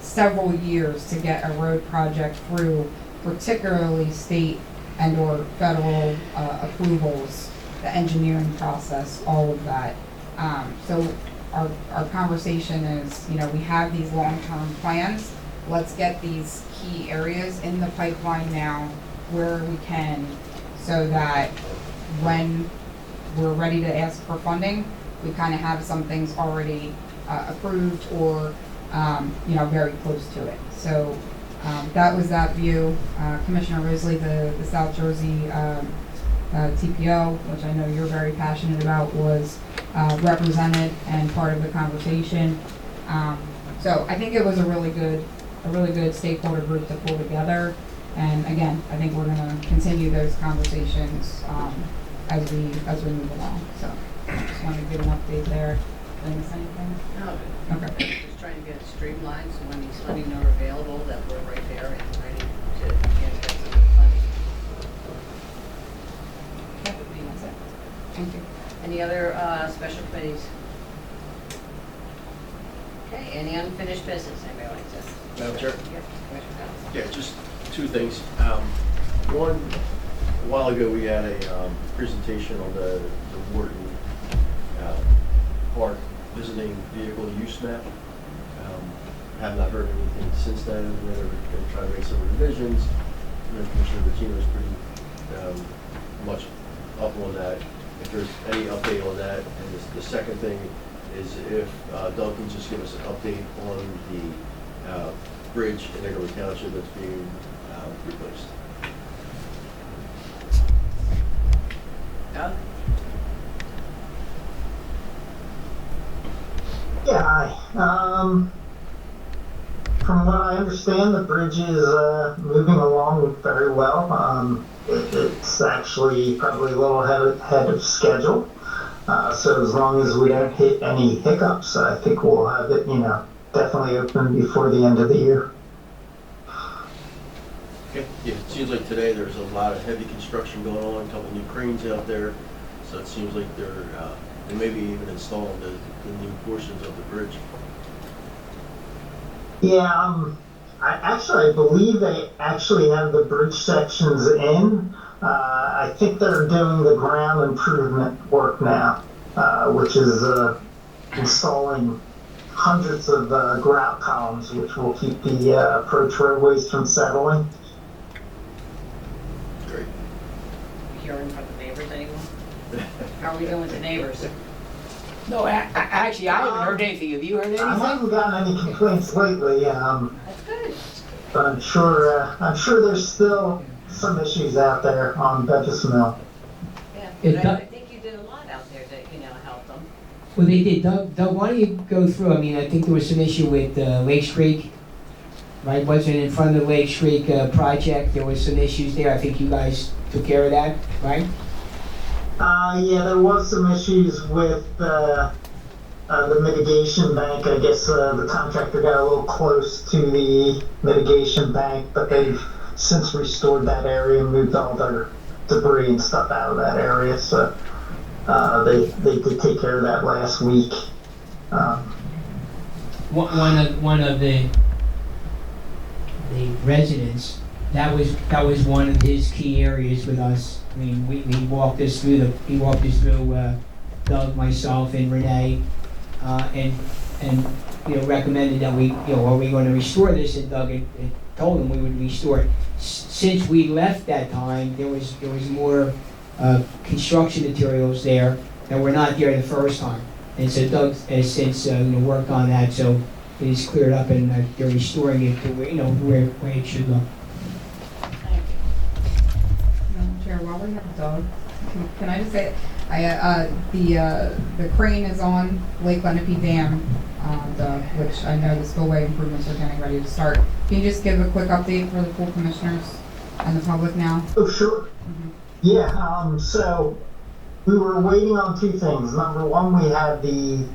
several years to get a road project through, particularly state and or federal approvals, the engineering process, all of that. So our conversation is, we have these long-term plans. Let's get these key areas in the pipeline now where we can, so that when we're ready to ask for funding, we kind of have some things already approved or very close to it. So that was that view. Commissioner Risley, the South Jersey TPO, which I know you're very passionate about, was represented and part of the conversation. So I think it was a really good stakeholder group to pull together. And again, I think we're going to continue those conversations as we move along. So just wanted to give an update there. Did I miss anything? No, Okay. just trying to get it streamlined, so when these funding are available, that we're right there and ready Thank you. Any other special committees? Okay, any unfinished business, anybody like to? Madam Chair? Yep, Commissioner Cummings. Yeah, just two things. One, a while ago, we had a presentation on the Wharton Park visiting vehicle use map. Have not heard anything since then. They're going to try to make some revisions. Commissioner Bettino was pretty much up on that. If there's any update on that, and the second thing is if Doug can just give us an update on the bridge in Eagle Township that's being replaced. Doug? Yeah, hi. From what I understand, the bridge is moving along very well. It's actually probably a little ahead of schedule. So as long as we don't hit any hiccups, I think we'll have it, definitely open before the end of the year. Okay. Yeah, it seems like today there's a lot of heavy construction going on, a couple new cranes out there. So it seems like they may be even installing the new portions of the bridge. Yeah, I believe they actually have the bridge sections in. I think they're doing the ground improvement work now, which is installing hundreds of grout columns, which will keep the approach roadways from settling. Great. You hearing from the neighbors anymore? How are we doing with the neighbors? No, actually, I haven't heard anything. Have you heard I anything? haven't gotten any complaints lately, That's good. but I'm sure there's still some issues out there on Bevis Mill. Yeah, It but does- I think you did a lot out there to, help them. Well, they did. Doug, why don't you go through? I mean, I think there was some issue with Lake Streak, right? Wasn't in front of the Lake Streak project. There was some issues there. I think you guys took care of that, right? Yeah, there was some issues with the mitigation bank. I guess the contractor got a little close to the mitigation bank, but they've since restored that area and moved all their debris and stuff out of that area. So they did take care of that last week. One of the residents, that was one of his key areas with us. I mean, he walked us through Doug, myself, and Renee, and recommended that we, are we going to restore this? And Doug had told him we would restore it. Since we left that time, there was more construction materials there that were not there the first time. And so Doug has since worked on that, so it is cleared up, and they're restoring it to where it should go. Madam Chair, while we have Doug, can I just say, the crane is on Lake Lenape Dam, which I know the spillway improvements are getting ready to start. Can you just give a quick update for the pool commissioners and the public now? Oh, sure. Yeah, so we were waiting on two things. Number one, we had the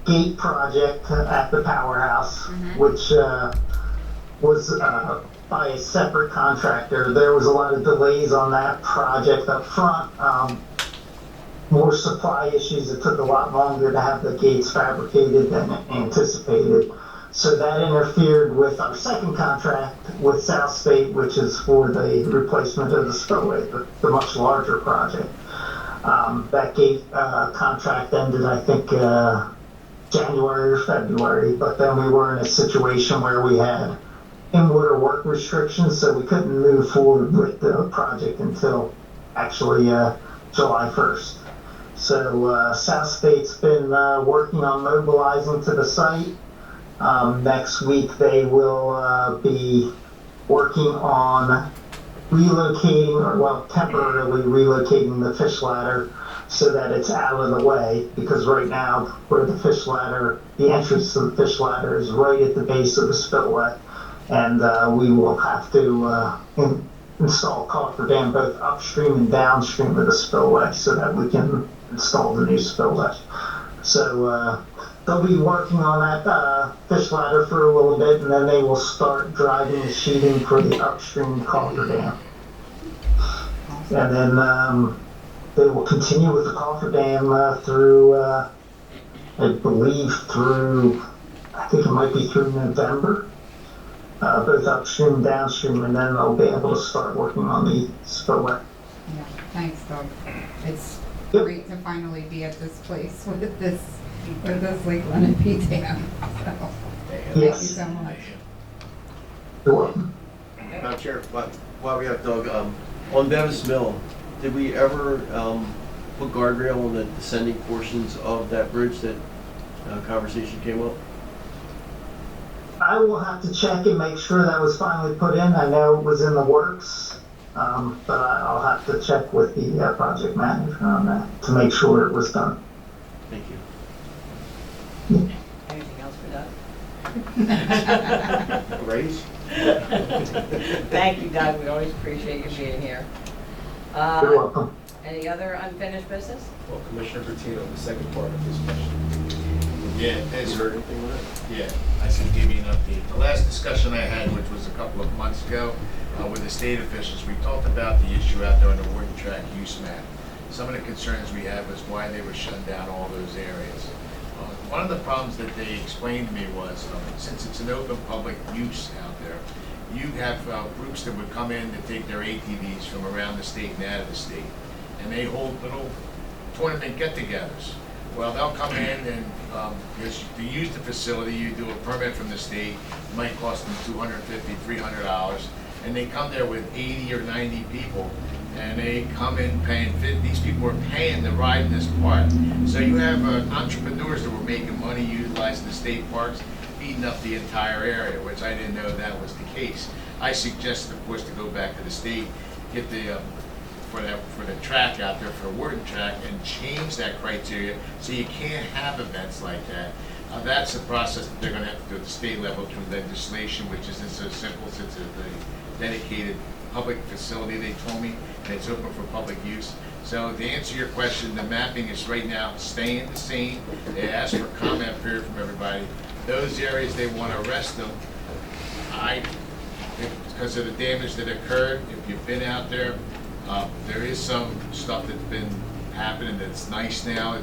gate project at the powerhouse, which was by a separate contractor. There was a lot of delays on that project up front. More supply issues. It took a lot longer to have the gates fabricated than anticipated. So that interfered with our second contract with South State, which is for the replacement of the spillway, the much larger project. That gate contract ended, I think, January or February, but then we were in a situation where we had in-water work restrictions, so we couldn't move forward with the project until actually July 1st. So South State's been working on mobilizing to the site. Next week they will be working on temporarily relocating the fish ladder so that it's out of the way, because right now where the fish ladder, the entrance to the fish ladder is right at the base of the spillway, and we will have to install cofferdam both upstream and downstream of the spillway so that we can install the new spillway. So they'll be working on that fish ladder for a little bit, and then they will start driving the sheeting for the upstream cofferdam. And then they will continue with the cofferdam through, I believe I think it might be through November, both upstream and downstream, and then they'll be able to start working on the spillway. Yeah, thanks, Doug. It's great to finally be at this place with this Lake Lenape Dam. So, thank you so much. You're welcome. Madam Chair, while we have Doug, on Bevis Mill, did we ever put guardrail on the descending portions of that bridge that conversation came up? I will have to check and make sure that was finally put in. I know it was in the works, but I'll have to check with the project manager on that to make sure it was done. Thank you. Anything else for Doug? Raise? Thank you, Doug. We always appreciate you being here. You're welcome. Any other unfinished business? Well, Commissioner Bertino, the second part of this question. Yeah, You heard anything with it? Yeah, I should give you an update. The last discussion I had, which was a couple of months ago, with the state officials, we talked about the issue out there on the Warden Track use map. Some of the concerns we had was why they were shutting down all those areas. One of the problems that they explained to me was, since it's an open public use out there, you have groups that would come in to take their ATVs from around the state and out of the state, and they hold little tournament get-togethers. Well, they'll come in and to use the facility, you do a permit from the state, it might cost them $250, $300, and they come there with 80 or 90 people, and they come in paying these people are paying to ride in this park. So you have entrepreneurs that were making money utilizing the state parks, feeding up the entire area, which I didn't know that was the case. I suggested, of course, to go back to the state, get the for the track out there, for Warden Track, and change that criteria so you can't have events like that. That's a process that they're going to have to do at the state level through legislation, which isn't so simple since it's a dedicated public facility, they told me, and it's open for public use. So to answer your question, the mapping is right now staying the same. They asked for a comment period from everybody. Those areas they want to arrest them, because of the damage that occurred, if you've been out there, there is some stuff that's been happening that's nice now.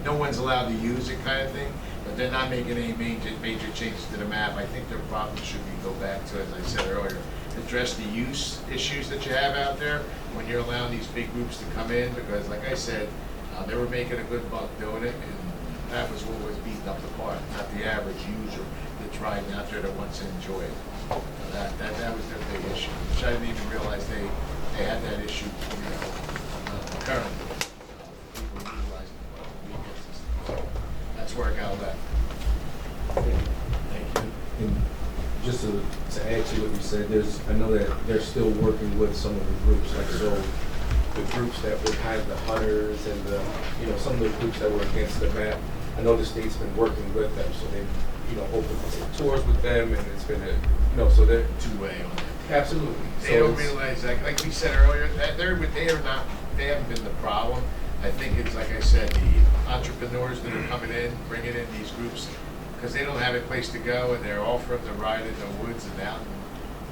No one's allowed to use it, kind of thing. But they're not making any major changes to the map. I think their problem should be go back to, as I said earlier, address the use issues that you have out there when you're allowing these big groups to come in. Because, like I said, they were making a good buck doing it, and that was what was beating up the park, not the average user that's riding out there that wants to enjoy it. That was their big issue, which I didn't even realize they had that issue currently. People utilizing the weekends and stuff. So that's where I got left. Thank you. And just to add to what you said, I know that they're still working with some of the groups, like so the groups that were kind of the hunters and some of the groups that were against the map. I know the state's been working with them, so they've opened some tours with them, and it's been so they're two-way on that. Absolutely. They don't realize that, like we said earlier, that they haven't been the problem. I think it's, like I said, the entrepreneurs that are coming in, bringing in these groups, because they don't have a place to go, and they're offering to ride in the woods and out in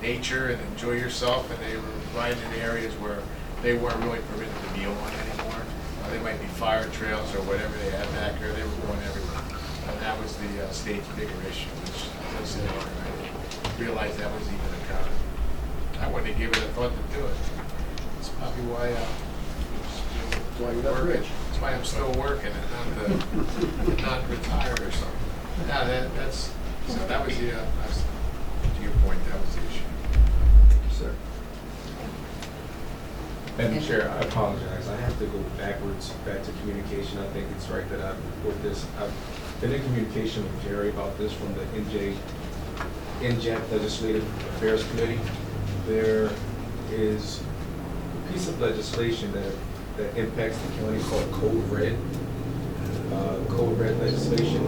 nature and enjoy yourself, and they were riding in areas where they weren't really permitted to be on anymore. They might be fire trails or whatever they have back there. They were going everywhere. And that was the state's bigger issue, which, as I said earlier, I didn't realize that was even occurring. I wouldn't have given it a thought to do it. It's probably why That's why I'm still working and not retired or something. No, that was to your point, that was the issue. Sir. Madam Chair, I apologize. I have to go back to communication. I think it's right that I report this. I've been in communication with Jerry about this from the NJAC Legislative Affairs Committee. There is a piece of legislation that impacts the county called Code Red. Code Red legislation,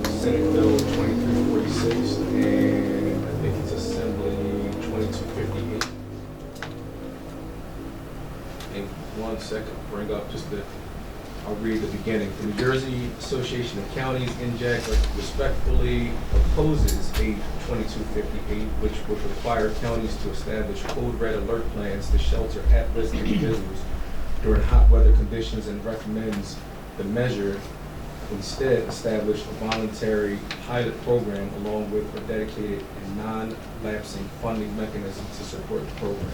Senate Bill 2346, and I think it's Assembly 2258. In 1 second, bring up I'll read the beginning. The New Jersey Association of Counties, NJAC, respectfully opposes AB 2258, which would require counties to establish code red alert plans to shelter at-risk individuals during hot weather conditions and recommends the measure instead establish a voluntary pilot program along with a dedicated and non-lapsing funding mechanism to support the program.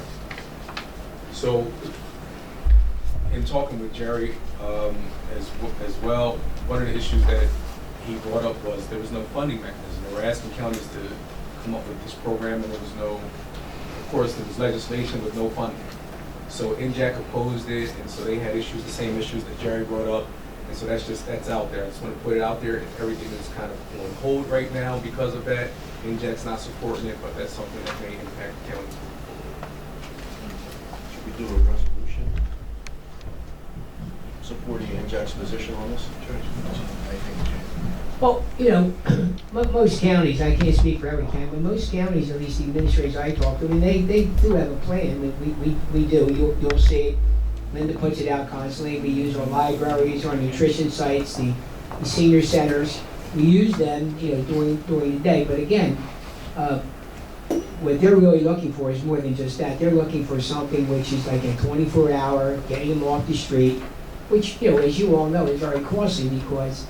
So, in talking with Jerry as well, one of the issues that he brought up was there was no funding mechanism. They were asking counties to come up with this program, and there was no, of course, there was legislation with no funding. So NJAC opposed it, and so they had issues, the same issues that Jerry brought up. And so that's out there. I just want to put it out there. Everything is kind of on hold right now because of that. NJAC's not supporting it, but that's something that may impact the county. Should we do a resolution supporting NJAC's position on this? I think, Well, most counties, I can't speak for every county, but most counties, at least the administrators I talk to, I mean, they do have a plan. We do. You'll see it. Linda puts it out constantly. We use our libraries, our nutrition sites, the senior centers. We use them, during the day. But again, what they're really looking for is more than just that. They're looking for something which is like a 24-hour, getting them off the street, which, as you all know, is very costly because,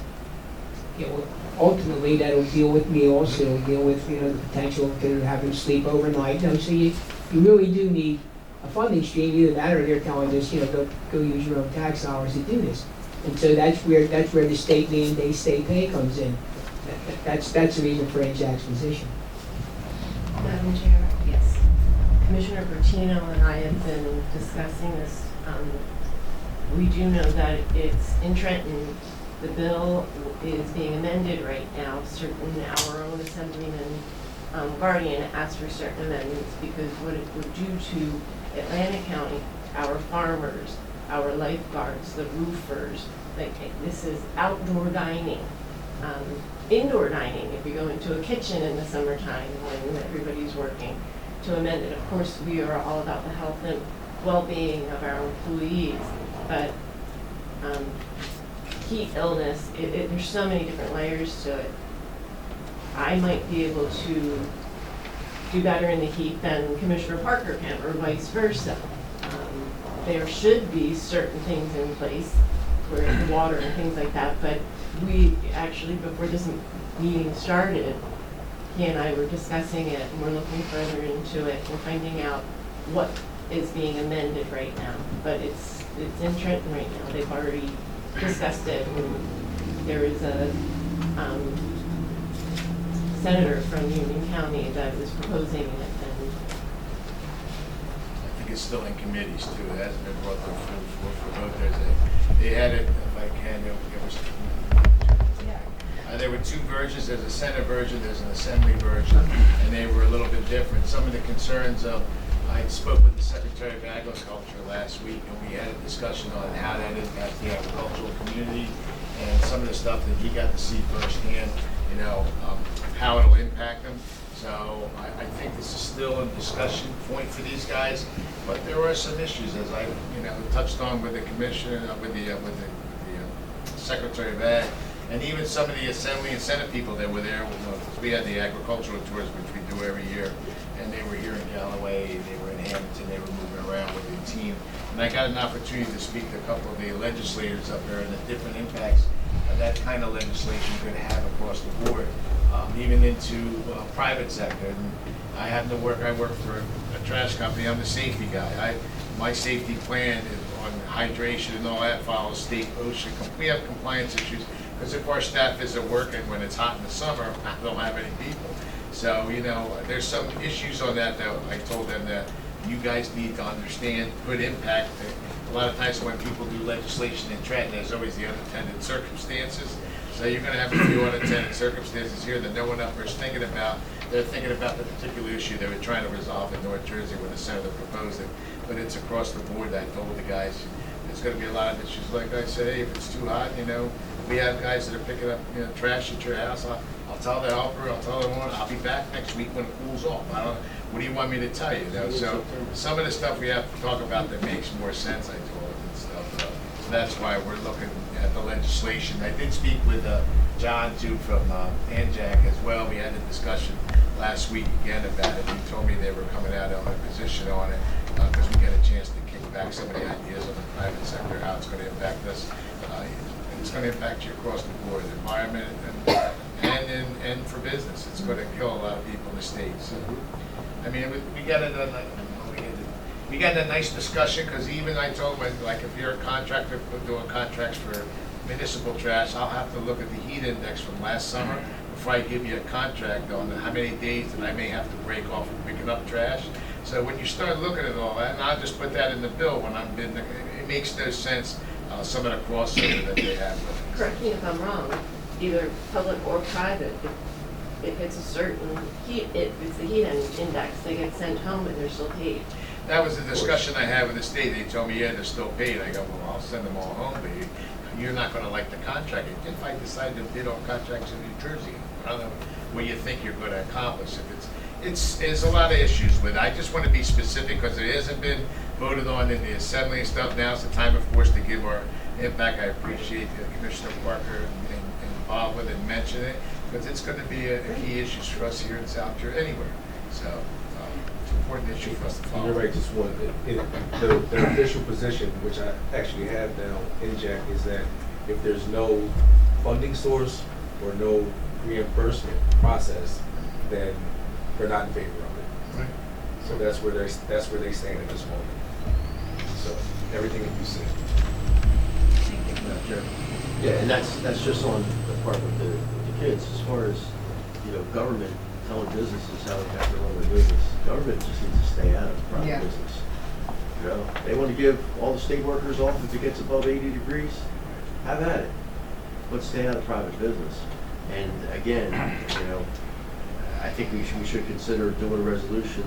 ultimately that'll deal with meals, it'll deal with, the potential to have them sleep overnight. So you really do need a funding stream. Either that or they're telling us, go use your own tax dollars to do this. And so that's where the state mandate, state pay comes in. That's the reason for NJAC's position. Madam Chair, yes. Commissioner Bertino and I have been discussing this. We do know that it's in Trenton. The bill is being amended right now. Our own Assemblyman Guardian asked for certain amendments because what it would do to Atlantic County, our farmers, our lifeguards, the roofers, this is outdoor dining, indoor dining if you go into a kitchen in the summertime when everybody's working, to amend it. Of course, we are all about the health and well-being of our employees, but heat illness, there's so many different layers to it. I might be able to do better in the heat than Commissioner Parker can, or vice versa. There should be certain things in place for the water and things like that, but we actually, before this meeting started, he and I were discussing it, and we're looking further into it. We're finding out what is being amended right now, but it's in Trenton right now. They've already discussed it, and there is a senator from Union County that was proposing it, and I think it's still in committees too. It hasn't been brought to full vote. They had it, if I can, there were two versions. There's a Senate version, there's an Assembly version, and they were a little bit different. Some of the concerns of, I spoke with the Secretary of Agriculture last week, and we had a discussion on how that impacts the agricultural community and some of the stuff that he got to see firsthand, how it'll impact them. So I think this is still a discussion point for these guys, but there are some issues, as I touched on with the Commissioner, with the Secretary of Ag, and even some of the Assembly and Senate people that were there. We had the agricultural tours, which we do every year, and they were here in Galloway, they were in Hamilton, they were moving around with the team. And I got an opportunity to speak to a couple of the legislators up there and the different impacts that kind of legislation could have across the board, even into private sector. And I work for a trash company. I'm the safety guy. My safety plan is on hydration and all that follows state OSHA. We have compliance issues because if our staff isn't working when it's hot in the summer, I don't have any people. So, there's some issues on that I told them that you guys need to understand could impact. A lot of times when people do legislation in Trenton, there's always the unintended circumstances. So you're going to have a few unintended circumstances here that no one up there is thinking about. They're thinking about the particular issue they were trying to resolve in North Jersey when the senator proposed it. But it's across the board. I told the guys there's going to be a lot of issues. Like I said, hey, if it's too hot, we have guys that are picking up trash at your house. I'll tell the helper, I'll tell everyone, I'll be back next week when it cools off. What do you want me to tell you? So some of the stuff we have to talk about that makes more sense, I told them and stuff. So that's why we're looking at the legislation. I did speak with John too from NJAC as well. We had a discussion last week again about it. He told me they were coming out on a position on it. because we get a chance to kick back some of the ideas on the private sector, how it's going to impact us. It's going to impact you across the board, the environment and for business. It's going to kill a lot of people in the state. So, I mean, we got a nice discussion, because even I told them, like, if you're a contractor doing contracts for municipal trash, I'll have to look at the heat index from last summer before I give you a contract on how many days that I may have to break off from picking up trash. So when you start looking at all that, and I'll just put that in the bill when I'm bidding, it makes no sense, some of the crossover that they have. Correct me if I'm wrong, either public or private, if it's a certain heat, if it's the heat index, they get sent home and they're still paid. That was the discussion I had with the state. They told me, yeah, they're still paid. I go, well, I'll send them all home, but you're not gonna like the contract. If I decide to bid on contracts in New Jersey, I don't know what you think you're gonna accomplish. If there's a lot of issues with it. I just wanna be specific, because it hasn't been voted on in the assembly and stuff. Now's the time, of course, to give our impact. I appreciate Commissioner Parker involved with it and mention it, because it's gonna be a key issue for us here in South Jersey, anywhere. So, it's an important issue for us to follow. You're right, just one, the official position, which I actually have now in Jack, is that if there's no funding source or no reimbursement process, then we're not in favor of it. Right. So that's where they stand at this moment. So, everything that you said. Madam Chair. Yeah, and that's just on the part with the kids. As far as, government telling businesses how they have to run their business, government just needs to stay out of private business. They want to give all the state workers off if it gets above 80 degrees, have at it. But stay out of private business. And again, I think we should consider doing a resolution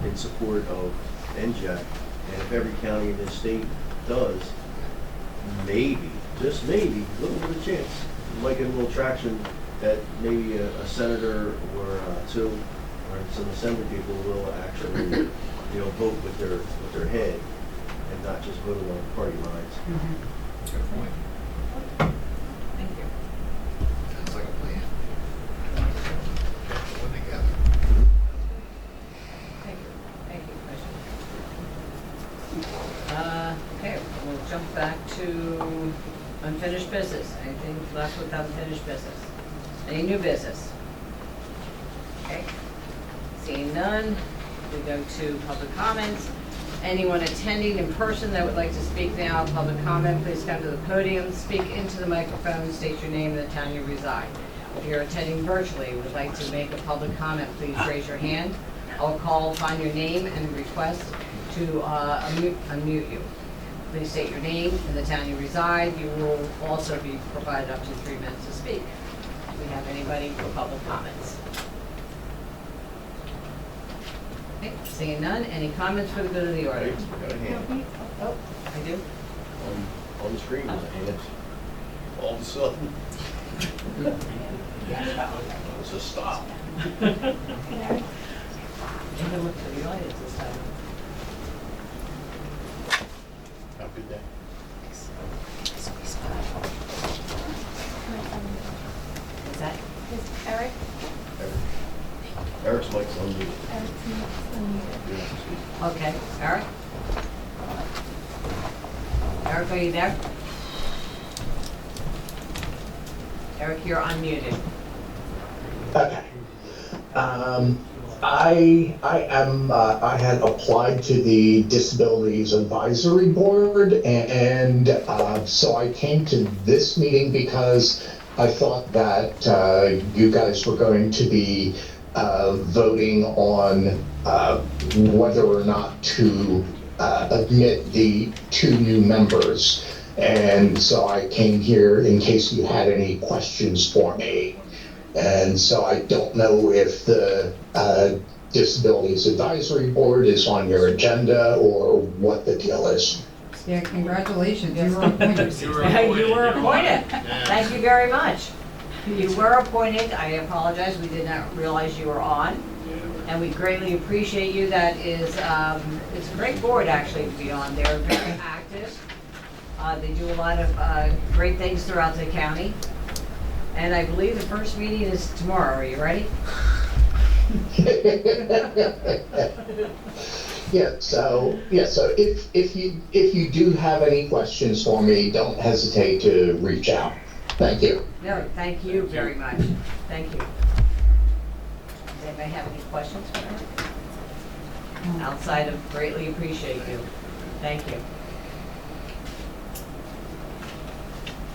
in support of NJAC. And if every county in this state does, maybe, just maybe, a little bit of chance, you might get a little traction that maybe a senator or two or some assembly people will actually, vote with their head and not just vote along party lines. Good point. Thank you. Sounds like a plan. Put together. Thank you. Thank you, Commissioner. Okay, we'll jump back to unfinished business. Anything left with unfinished business? Any new business? Okay. Seeing none, we go to public comments. Anyone attending in person that would like to speak now, public comment, please come to the podium, speak into the microphone, state your name and the town you reside. If you're attending virtually and would like to make a public comment, please raise your hand. I'll call upon your name and request to unmute you. Please state your name and the town you reside. You will also be provided up to 3 minutes to speak. Do we have anybody for public comments? Okay, seeing none, any comments for the good of the order? Got a hand Oh, I do? on the screen, there's a hand. All of a sudden. It's a stop. Even look for the audience this time. Have a good day. Is that? Eric? Eric's mic's unmuted. Okay, Eric? Eric, are you there? Eric, you're unmuted. Okay. I had applied to the Disabilities Advisory Board, and so I came to this meeting because I thought that you guys were going to be voting on whether or not to admit the 2 new members. And so I came here in case you had any questions for me. And so I don't know if the Disabilities Advisory Board is on your agenda or what the deal is. Yeah, congratulations, you were appointed. You were appointed. Thank you very much. You were appointed. I apologize, we did not realize you were on. And we greatly appreciate you. That is, it's a great board actually to be on. They're very active. They do a lot of great things throughout the county. And I believe the first meeting is tomorrow. Are you ready? So if you do have any questions for me, don't hesitate to reach out. Thank you. No, thank you very much. Thank you. Does anybody have any questions for her? Outside of greatly appreciate you. Thank you.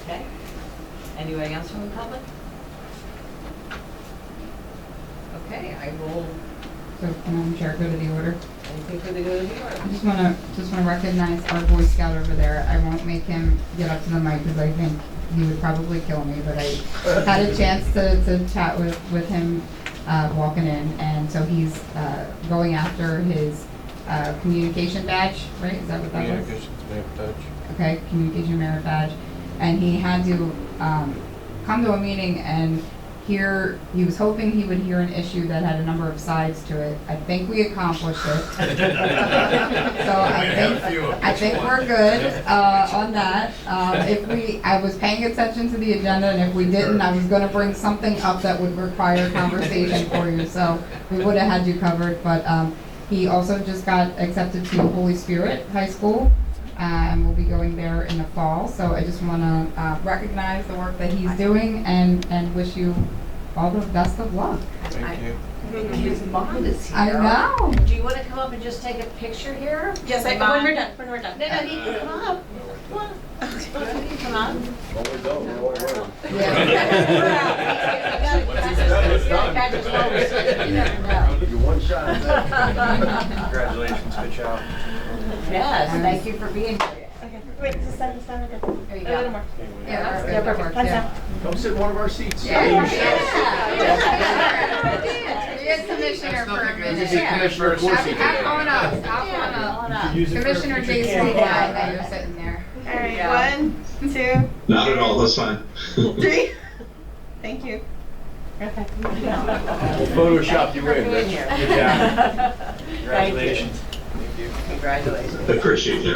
Okay. Anybody else from the public? Okay, I will, So, Madam Chair, go to the order. anything for the good of the order? I just wanna recognize our Boy Scout over there. I won't make him get up to the mic because I think he would probably kill me, but I had a chance to chat with him, walking in, and so he's, going after his, communication badge, right? Is that what that was? Communications merit badge. Okay, communication merit badge. And he had to, come to a meeting and hear, he was hoping he would hear an issue that had a number of sides to it. I think we accomplished it. So I think we're good, on that. I was paying attention to the agenda, and if we didn't, I was gonna bring something up that would require conversation for you, so we would've had you covered, but, he also just got accepted to Holy Spirit High School, and we'll be going there in the fall. So I just want to recognize the work that he's doing and wish you all the best of luck. Thank you. His mom is here. I know. Do you want to come up and just take a picture here? Yes, Come when on. we're done, when we're done. No, he can come up. Come on. Come on. Well, we're done, we're all running. You're one shot at that. Congratulations, good job. Yes, thank you for being here. Okay, wait, this is done, There you A little go. more. Yeah, perfect. One sound. Come sit in one of our seats. Be a commissioner for a minute. Commissioner Corsi. Have fun up. Commissioner Jason, that you're sitting there. All right, 1, 2, Not at all, that's fine. 3. Thank you. Okay. We'll Photoshop you in, Rich. Good job. Congratulations. Congratulations. Appreciate you.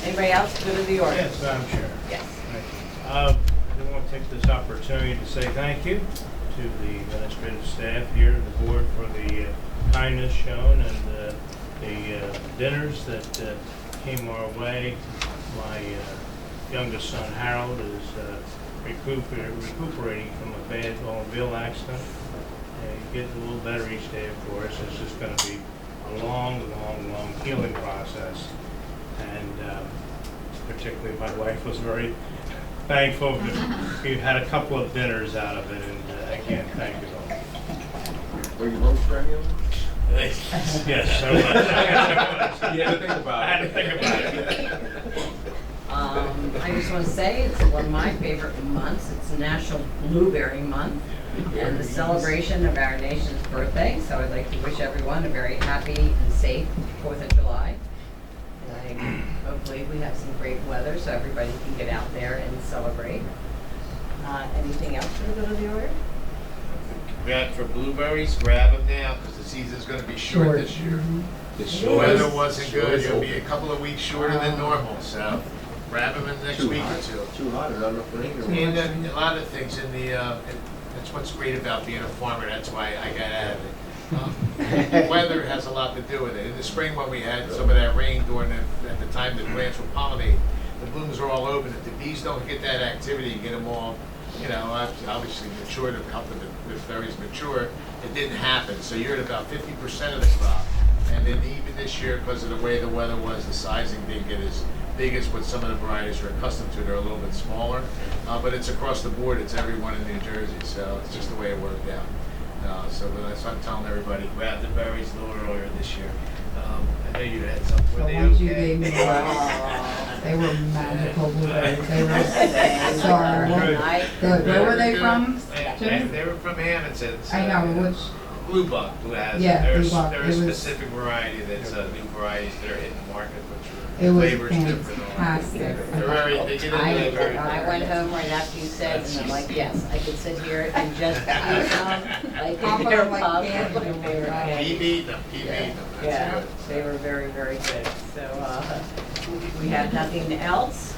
Anybody else? Good of the order? Yes, Madam Chair. Yes. Thank you. I do want to take this opportunity to say thank you to the administrative staff here and the board for the kindness shown and the dinners that came our way. My youngest son Harold is recuperating from a bad automobile accident. He's getting a little better each day, of course. It's just going to be a long healing process. And particularly my wife was very thankful. We've had a couple of dinners out of it, and again, thank you all. Were you home for any of them? Yes, I was. You had to think about it. I had to think about it. I just want to say it's one of my favorite months. It's National Blueberry Month and the celebration of our nation's birthday. So I'd like to wish everyone a very happy and safe 4th of July. And hopefully we have some great weather so everybody can get out there and celebrate. Anything else for the good of the order? For blueberries, grab them now, because the season's gonna be short this year. The weather wasn't good, it'll be a couple of weeks shorter than normal, so grab them in the next week or two. Too hot, or not enough rain, or And what? a lot of things in the, that's what's great about being a farmer, that's why I got out of it. The weather has a lot to do with it. In the spring, when we had some of that rain at the time the plants were pollinating, the blooms are all open. If the bees don't get that activity and get them all, obviously mature to help the berries mature, it didn't happen. So you're at about 50% of the crop. And then even this year, because of the way the weather was, the sizing didn't get as big as what some of the varieties are accustomed to. They're a little bit smaller, but it's across the board. It's everyone in New Jersey, so it's just the way it worked out. So that's what I'm telling everybody, grab the berries a little earlier this year. I know you had some. The ones you gave me, they were magical blueberries. They were star. Good. Where were they from, Jim? They were from Hamilton. I know, which? Blue Buck, who has Yeah, they're, Blue Buck. they're a It was- specific variety that's new varieties that are hitting the market, which It was flavors different. fantastic. They're very, they get into it very. I went home right after you said, and I'm like, yes, I could sit here and just eat them like Pop in 'em their like pub. candy. They were candy. He beat them, that's Yeah, good. they were very, very good. So, we have nothing else.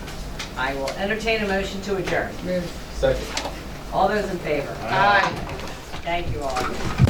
I will entertain a motion to adjourn. Second. All those in favor? Aye. Thank you all.